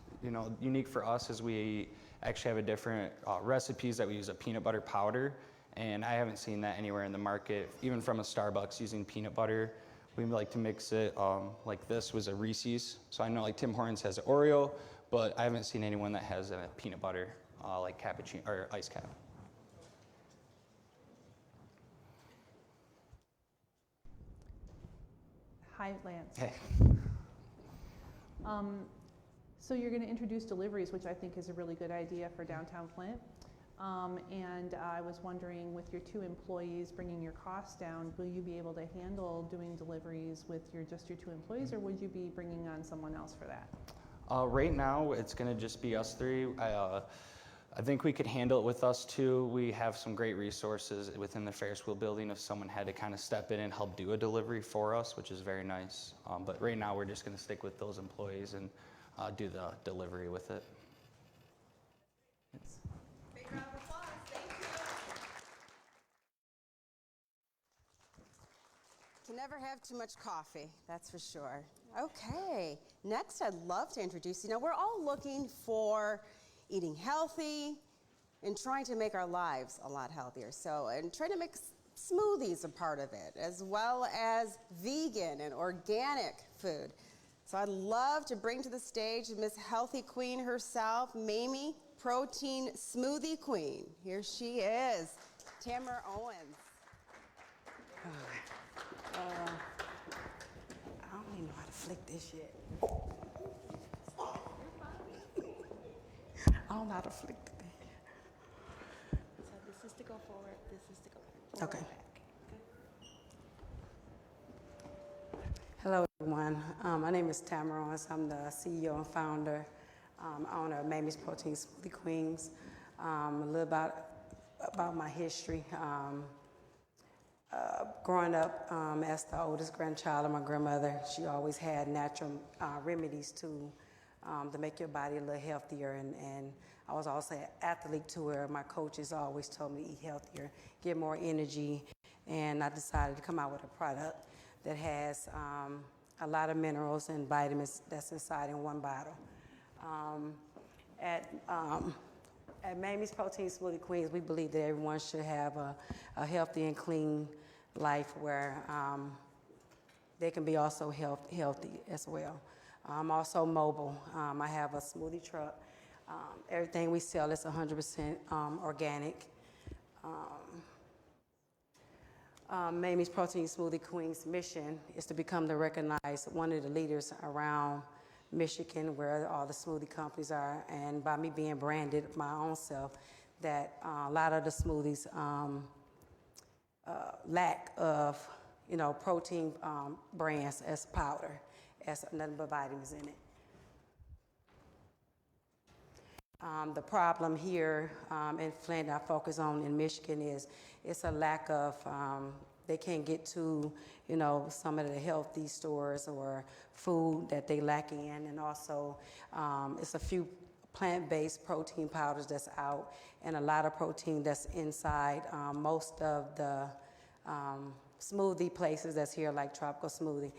unique for us is we actually have a different recipes that we use a peanut butter powder, and I haven't seen that anywhere in the market, even from a Starbucks using peanut butter. We like to mix it, like this was a Reese's, so I know like Tim Hortons has an Oreo, but I haven't seen anyone that has a peanut butter like cappuccino or iced cap. Hi, Lance. Hey. So you're going to introduce deliveries, which I think is a really good idea for downtown Flint. And I was wondering, with your 2 employees bringing your costs down, will you be able to handle doing deliveries with just your 2 employees, or would you be bringing on someone else for that? Right now, it's going to just be us 3. I think we could handle it with us 2. We have some great resources within the Ferris wheel building if someone had to kind of step in and help do a delivery for us, which is very nice. But right now, we're just going to stick with those employees and do the delivery with it. Big round of applause. Thank you. Can never have too much coffee, that's for sure. Okay, next I'd love to introduce you. Now, we're all looking for eating healthy and trying to make our lives a lot healthier. And trying to make smoothies a part of it, as well as vegan and organic food. So I'd love to bring to the stage Miss Healthy Queen herself, Mamie, Protein Smoothie Queen. Here she is, Tamara Owens. I don't even know how to flick this shit. I don't know how to flick the thing. So this is to go forward, this is to go forward. Okay. Hello, everyone. My name is Tamara Owens. I'm the CEO and founder, owner of Mamie's Protein Smoothie Queens. A little about my history. Growing up as the oldest grandchild of my grandmother, she always had natural remedies to make your body a little healthier. And I was also an athlete to her. My coaches always told me to eat healthier, get more energy. And I decided to come out with a product that has a lot of minerals and vitamins that's inside in one bottle. At Mamie's Protein Smoothie Queens, we believe that everyone should have a healthy and clean life where they can be also healthy as well. I'm also mobile. I have a smoothie truck. Everything we sell is 100% organic. Mamie's Protein Smoothie Queens' mission is to become the recognized one of the leaders around Michigan, where all the smoothie companies are, and by me being branded my own self, that a lot of the smoothies lack of, protein brands as powder, as nothing but vitamins in it. The problem here in Flint, I focus on in Michigan, is it's a lack of, they can't get to, some of the healthy stores or food that they lack in. And also, it's a few plant-based protein powders that's out and a lot of protein that's inside most of the smoothie places that's here, like Tropical Smoothie.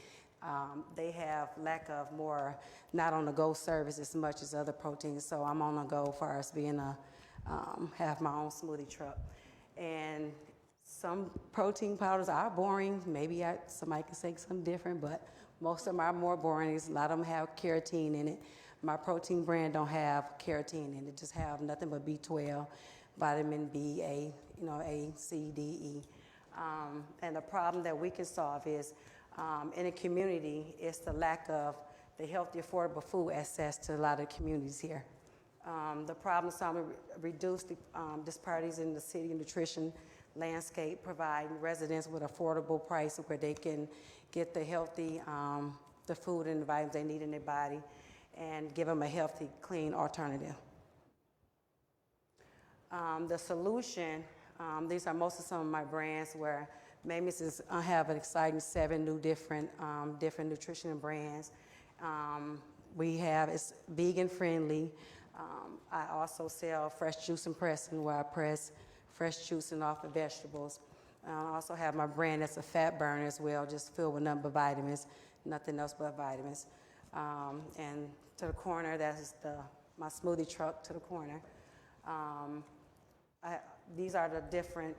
They have lack of more, not on the go service as much as other proteins. So I'm on the go as far as being have my own smoothie truck. And some protein powders are boring. Maybe somebody can say something different, but most of them are more boring. A lot of them have keratin in it. My protein brand don't have keratin in it. Just have nothing but B12, vitamin B, A, A, C, D, E. And the problem that we can solve is in a community, it's the lack of the healthy, affordable food access to a lot of communities here. The problem is to reduce the disparities in the city nutrition landscape, providing residents with affordable prices where they can get the healthy, the food and the vitamins they need in their body, and give them a healthy, clean alternative. The solution, these are most of some of my brands where Mamie's have an exciting 7 new different nutrition brands. It's vegan friendly. I also sell fresh juice and pressing, where I press fresh juice and off of vegetables. I also have my brand that's a fat burner as well, just filled with nothing but vitamins, nothing else but vitamins. And to the corner, that's my smoothie truck to the corner. These are the different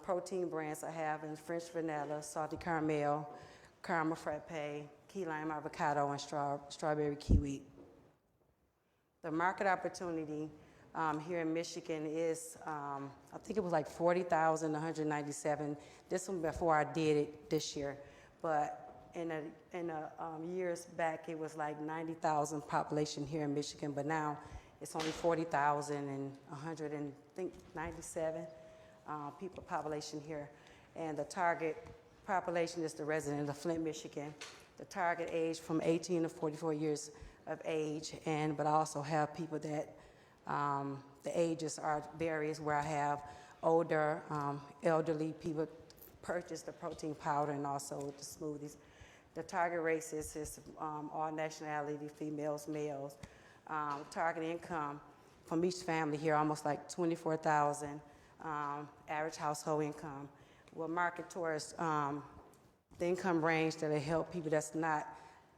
protein brands I have in French vanilla, salty caramel, caramel frappe, key lime avocado, and strawberry kiwi. The market opportunity here in Michigan is, I think it was like 40,197. This one before I did it this year, but in years back it was like 90,000 population here in Michigan, but now it's only 40,197 people population here, and the target population is the resident of Flint, Michigan. The target age from 18 to 44 years of age, but I also have people that the ages are various, where I have older, elderly people purchase the protein powder and also the smoothies. The target race is all nationality, females, males. Target income from each family here, almost like 24,000 average household income. We'll market towards the income range that'll help people that's not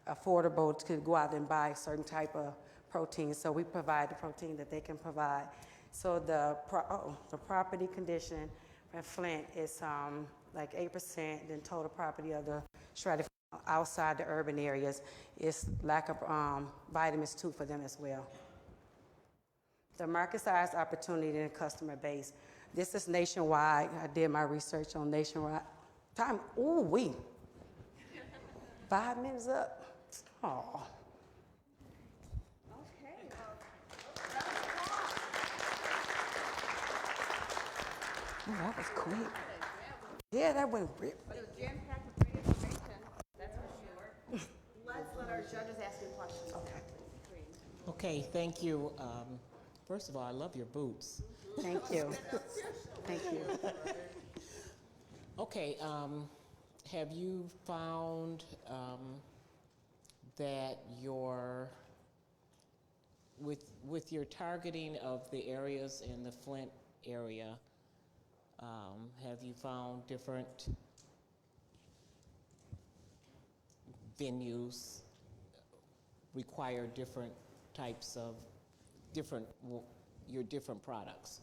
affordable to go out and buy a certain type of protein. So we provide the protein that they can provide. So the property condition in Flint is like 8%, then total property of the stratified outside the urban areas is lack of vitamins too for them as well. The market size opportunity and customer base. This is nationwide. I did my research on nationwide. Time, ooh wee. 5 minutes up. Oh. Okay. Oh, that was quick. Yeah, that went quick. But it was jam-packed with great information, that's for sure. Let's let our judges ask you questions. Okay, thank you. First of all, I love your boots. Thank you. Thank you. Okay, have you found that with your targeting of the areas in the Flint area, have you found different venues require different types of your different products?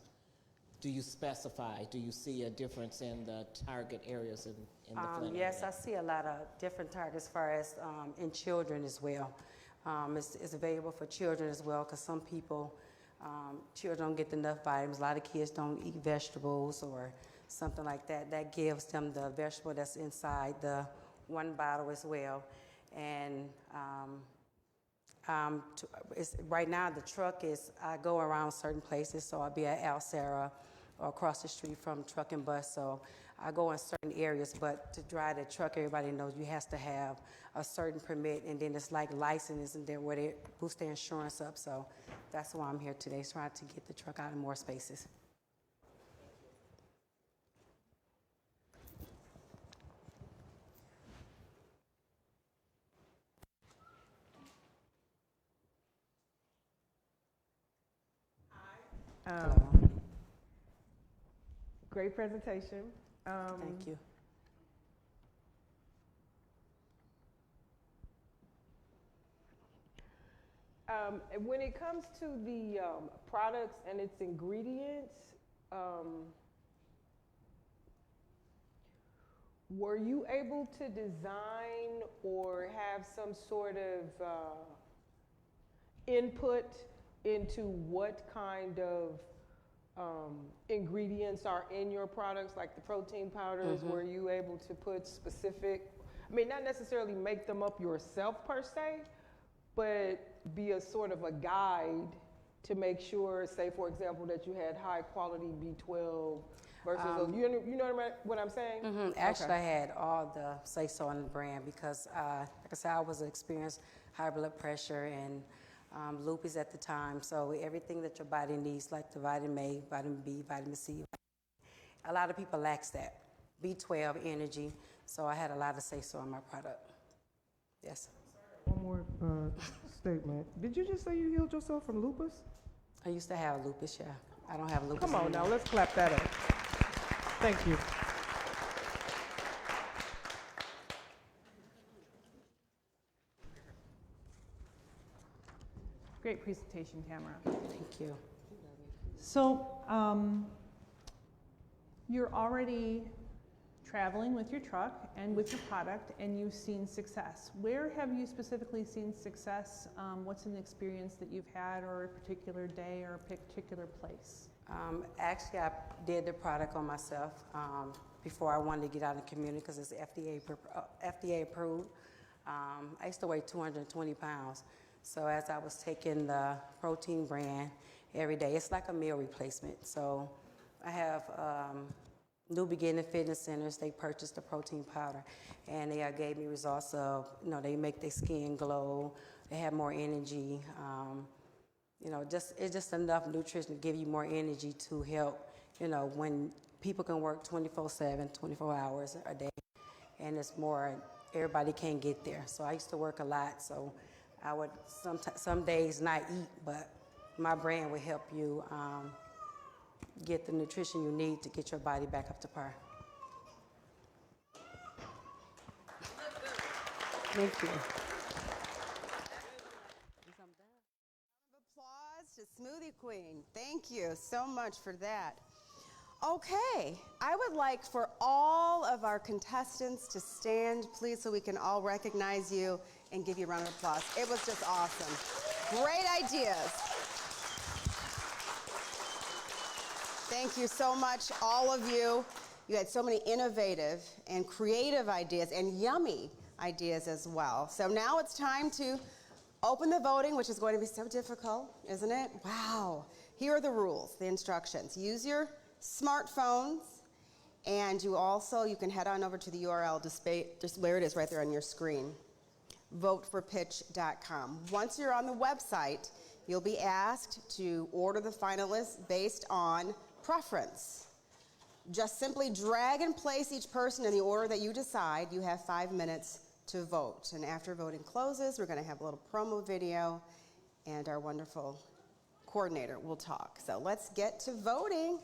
Do you specify? Do you see a difference in the target areas in the Flint Yes, area? I see a lot of different targets as far as in children as well. It's available for children as well, because some people, children don't get enough vitamins. A lot of kids don't eat vegetables or something like that. That gives them the vegetable that's inside the one bottle as well. And right now the truck is, I go around certain places, so I'll be at Al Sarah or across the street from Truck and Bus, so I go in certain areas, but to drive the truck, everybody knows you have to have a certain permit, and then it's like license, and then where they boost their insurance up, so that's why I'm here today, trying to get the truck out in more spaces. Great presentation. Thank you. When it comes to the products and its ingredients, were you able to design or have some sort of input into what kind of ingredients are in your products, like the protein powders? Mm-hmm. Were you able to put specific, I mean, not necessarily make them up yourself per se, but be a sort of a guide to make sure, say for example, that you had high quality B12 versus those, you know what I'm saying? Mm-hmm. Actually, Okay. I had all the say-so on the brand because, like I said, I was experienced high blood pressure and lupus at the time. So everything that your body needs, like the vitamin A, vitamin B, vitamin C, a lot of people lacks that. B12, energy. So I had a lot of say-so on my product. Yes. One more statement. Did you just say you healed yourself from lupus? I used to have lupus, yeah. I don't have lupus. Come on now, anymore. let's clap that up. Thank you. Great presentation, Tamara. Thank you. So you're already traveling with your truck and with your product, and you've seen success. Where have you specifically seen success? What's an experience that you've had, or a particular day, or a particular place? Actually, I did the product on myself before I wanted to get out in the community because it's FDA approved. I used to weigh 220 pounds. So as I was taking the protein brand every day, it's like a meal replacement. So I have New Beginning Fitness Centers. They purchased the protein powder, and they gave me results of, they make their skin glow. They have more energy. It's just enough nutrition to give you more energy to help, when people can work 24/7, 24 hours a day, and it's more, everybody can't get there. So I used to work a lot, so I would some days not eat, but my brand would help you get the nutrition you need to get your body back up to par. Thank you. Applause to Smoothie Queen. Thank you so much for that. Okay, I would like for all of our contestants to stand, please, so we can all recognize you and give you a round of applause. It was just awesome. Great ideas. Thank you so much, all of you. You had so many innovative and creative ideas and yummy ideas as well. So now it's time to open the voting, which is going to be so difficult, isn't it? Wow. Here are the rules, the instructions. Use your smartphones, and you can head on over to the URL, just where it is right there on your screen, voteforpitch.com. Once you're on the website, you'll be asked to order the finalists based on preference. Just simply drag and place each person in the order that you decide. You have 5 minutes to vote. And after voting closes, we're going to have a little promo video, and our wonderful coordinator will talk. So let's get to voting.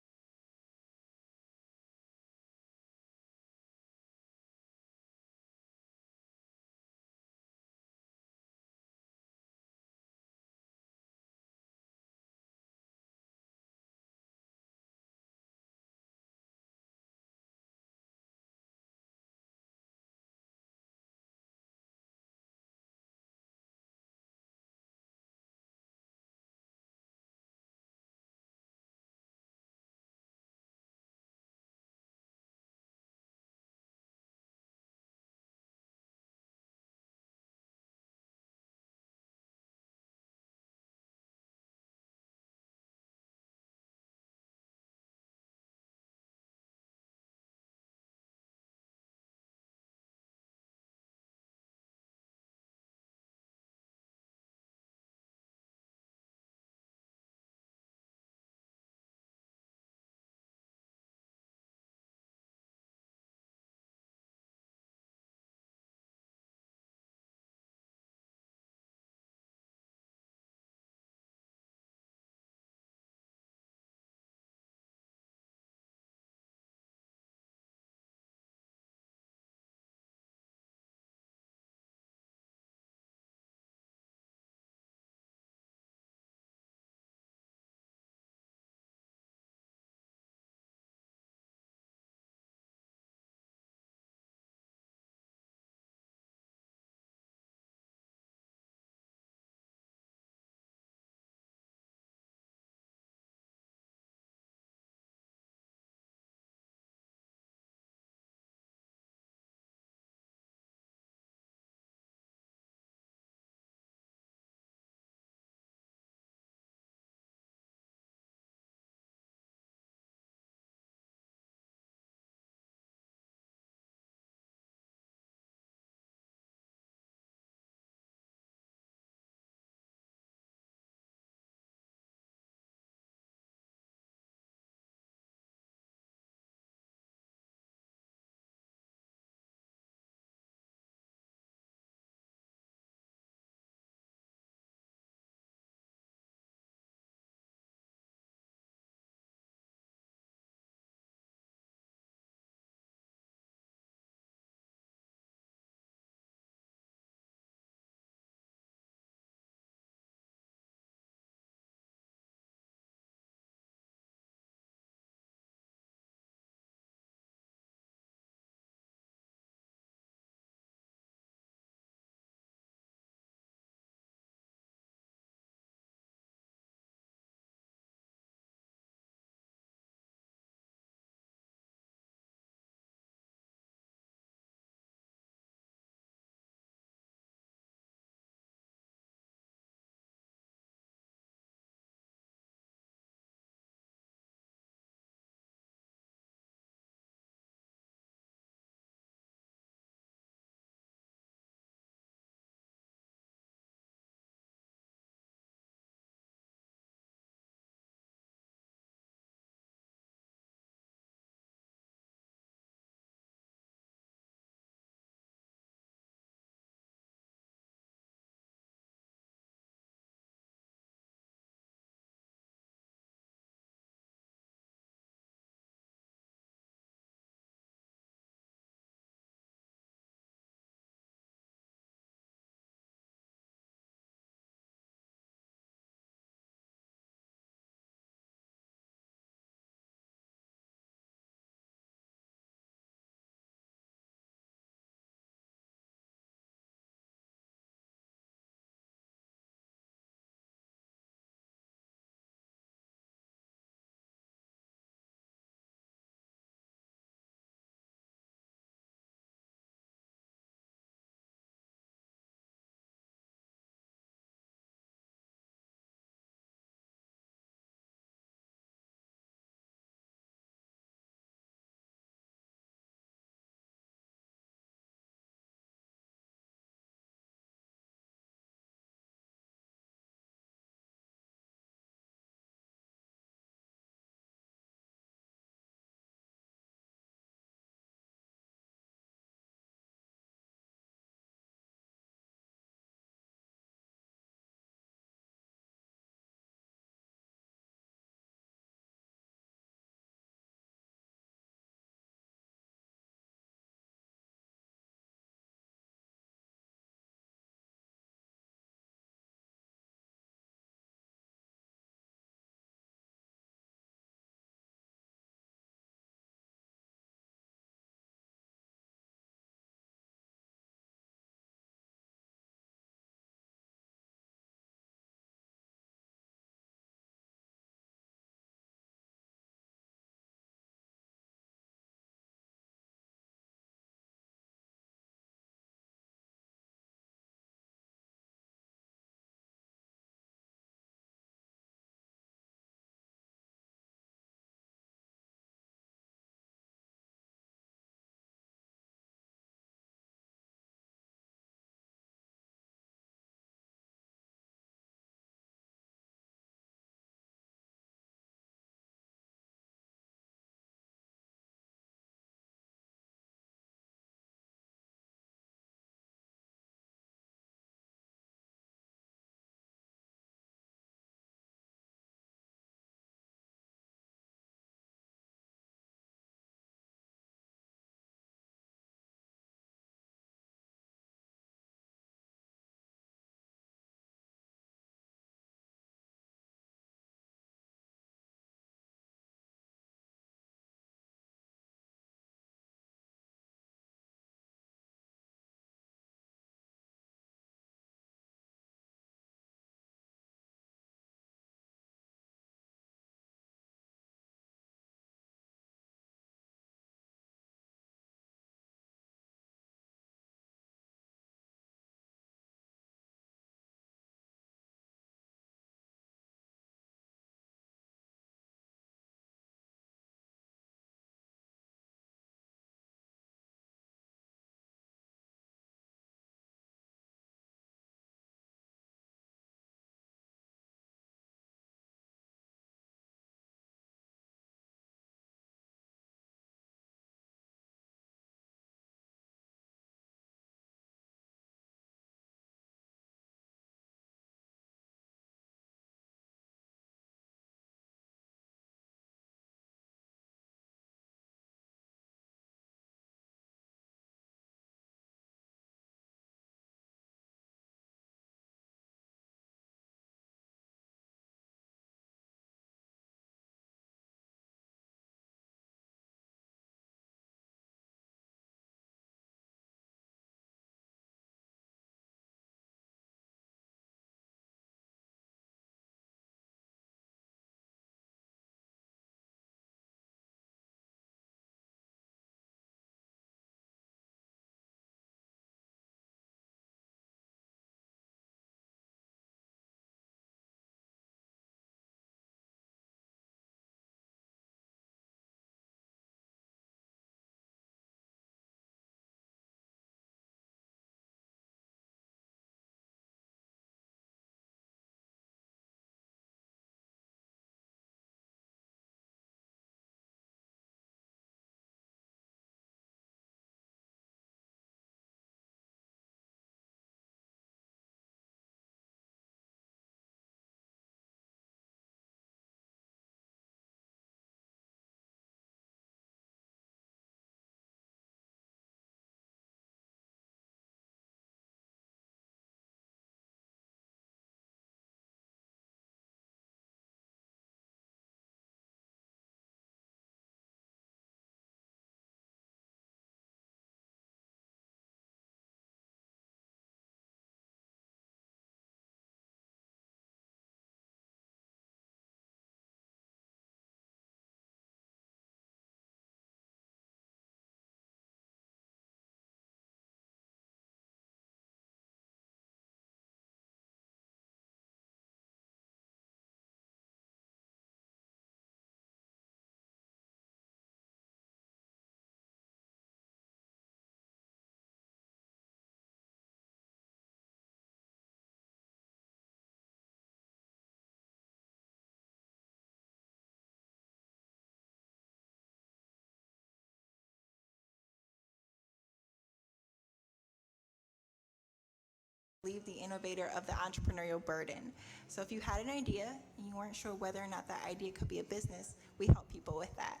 believe the innovator of the entrepreneurial burden. So if you had an idea and you weren't sure whether or not that idea could be a business, we help people with that.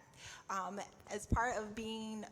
As part of being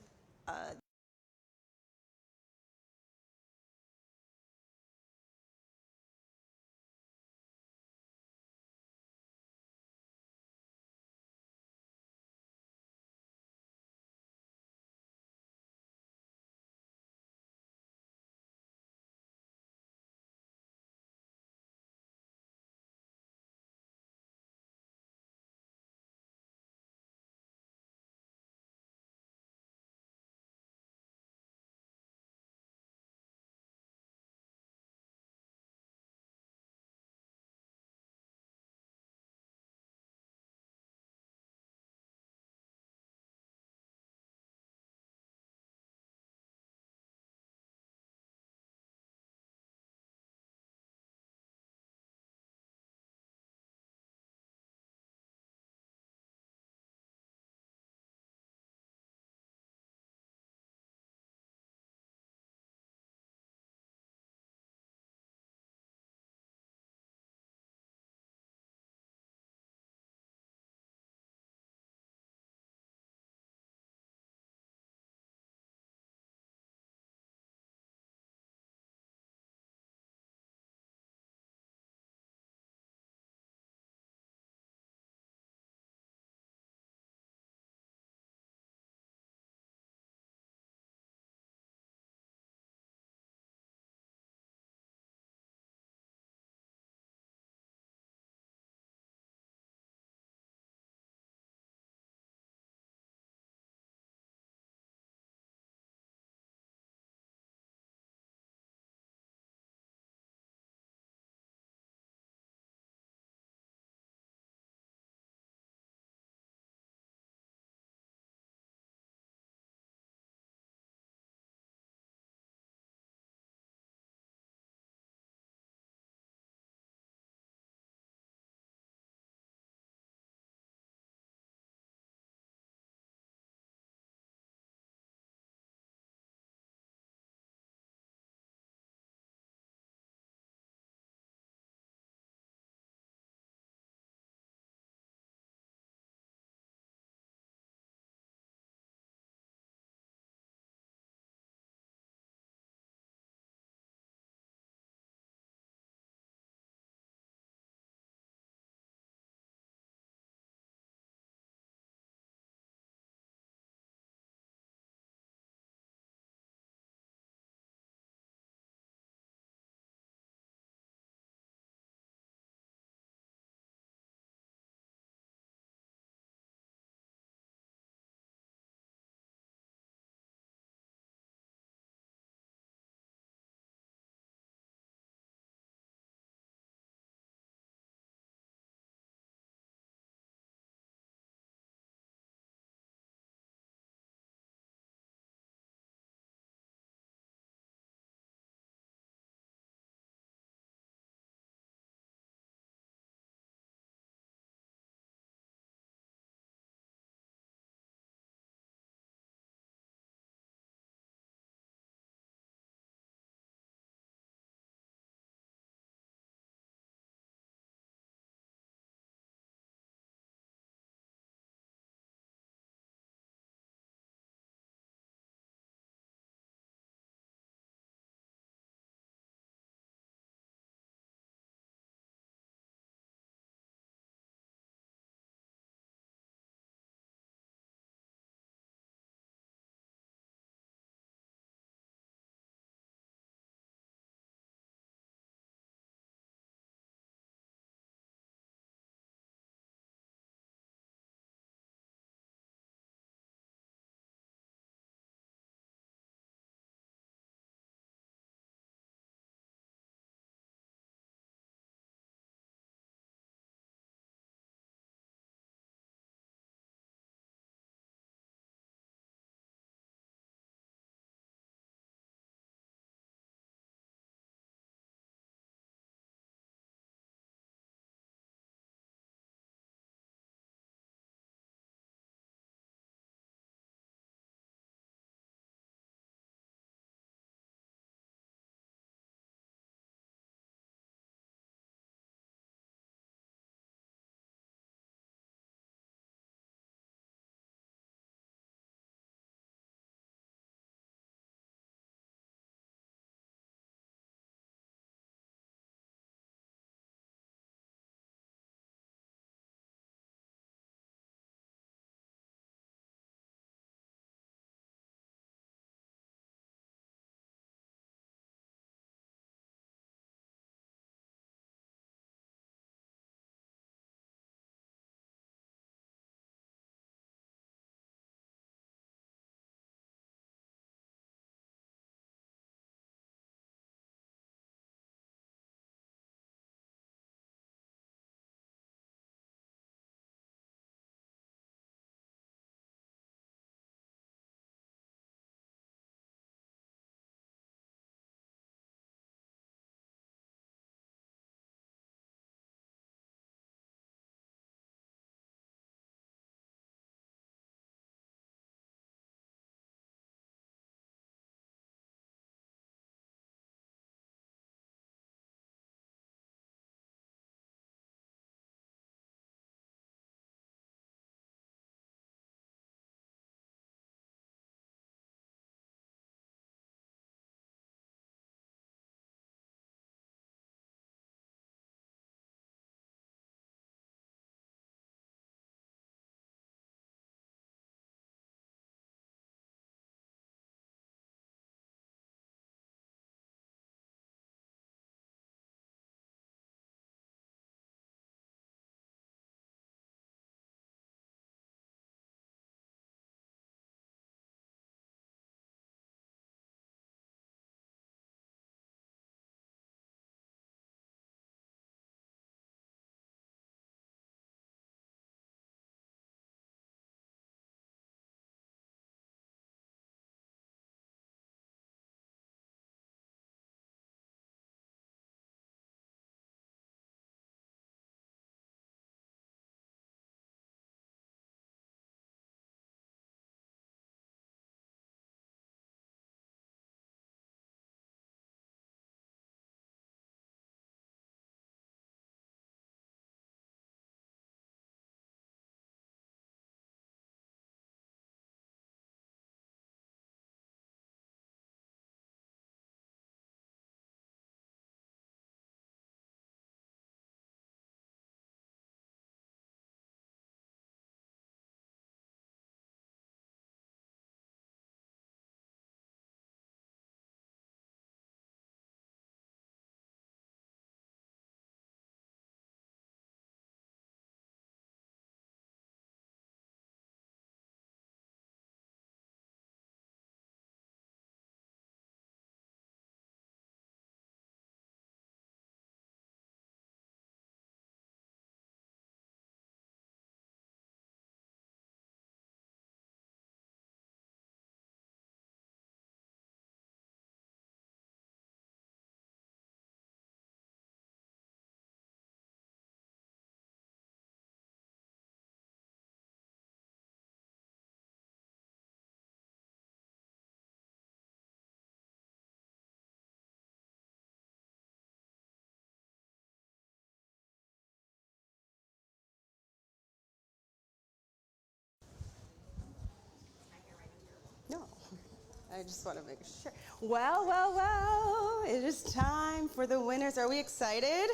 I just want to make sure. Well, well, well, it is time for the winners. Are we excited?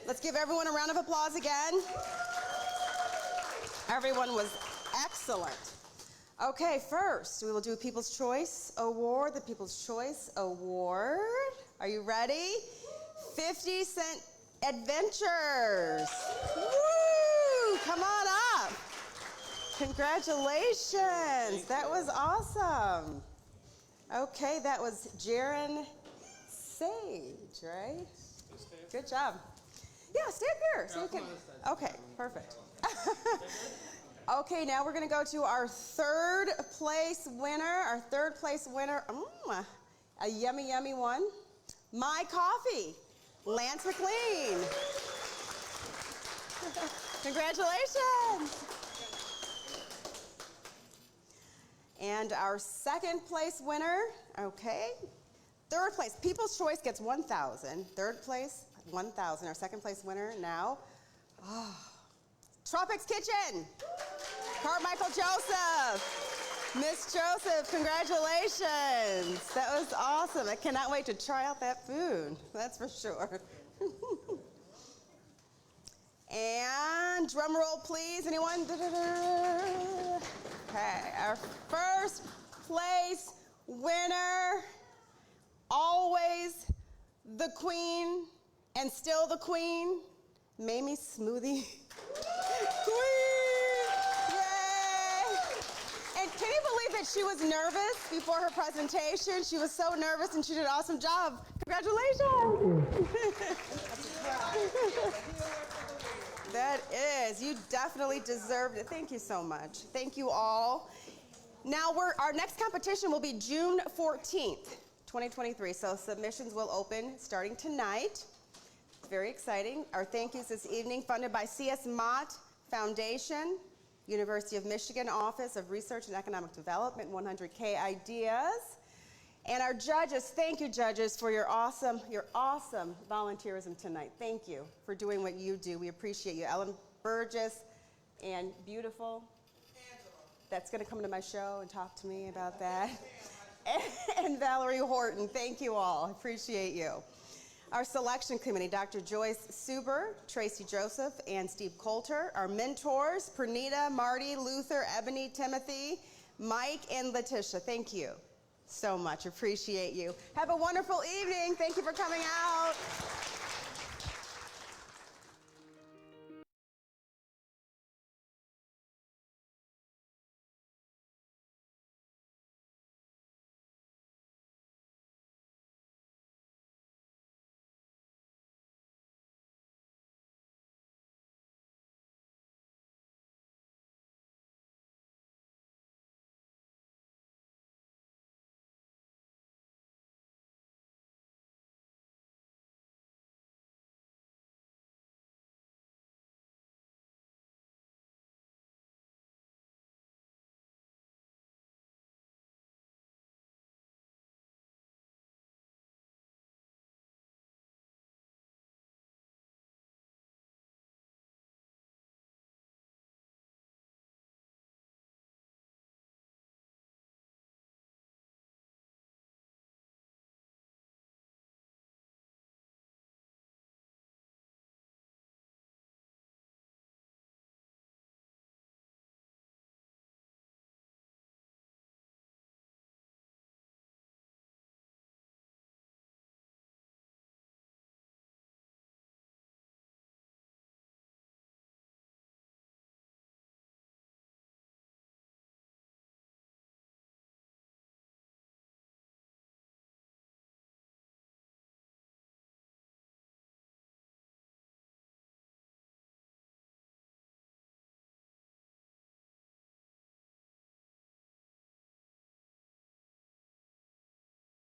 Let's give everyone a round of applause again. Everyone was excellent. Okay, first, we will do People's Choice Award, the People's Choice Award. Are you ready? 50 Cent Adventures. Woo! Come on up. Congratulations. That was awesome. Okay, that was Jaron Sage, right? Good job. Yeah, stay up here. So you can. Okay, perfect. Okay, now we're going to go to our third place winner. Our third place winner, a yummy, yummy one. My Coffee, Lance McLean. Congratulations. And our second place winner, okay. Third place, People's Choice gets 1,000. Third place, 1,000. Our second place winner now, Tropics Kitchen, Carmichael Joseph. Miss Joseph, congratulations. That was awesome. I cannot wait to try out that food, that's for sure. And drum roll, please, anyone? Okay, our first place winner, always the queen and still the queen, Mamie Smoothie Queen. Yay! And can you believe that she was nervous before her presentation? She was so nervous and she did an awesome job. Congratulations. That is, you definitely deserved it. Thank you so much. Thank you all. Now our next competition will be June 14th, 2023. So submissions will open starting tonight. Very exciting. Our thank yous this evening funded by C.S. Mott Foundation, University of Michigan Office of Research and Economic Development, 100K Ideas. And our judges, thank you judges for your awesome volunteerism tonight. Thank you for doing what you do. We appreciate you. Ellen Burgess and beautiful Angela. That's gonna come to my show and talk to me about that. And Valerie Horton, thank you all, appreciate you. Our selection committee, Dr. Joyce Suber, Tracy Joseph, and Steve Coulter. Our mentors, Pernita, Marty, Luther, Ebony, Timothy, Mike, and Letitia. Thank you so much. Appreciate you. Have a wonderful evening. Thank you for coming out.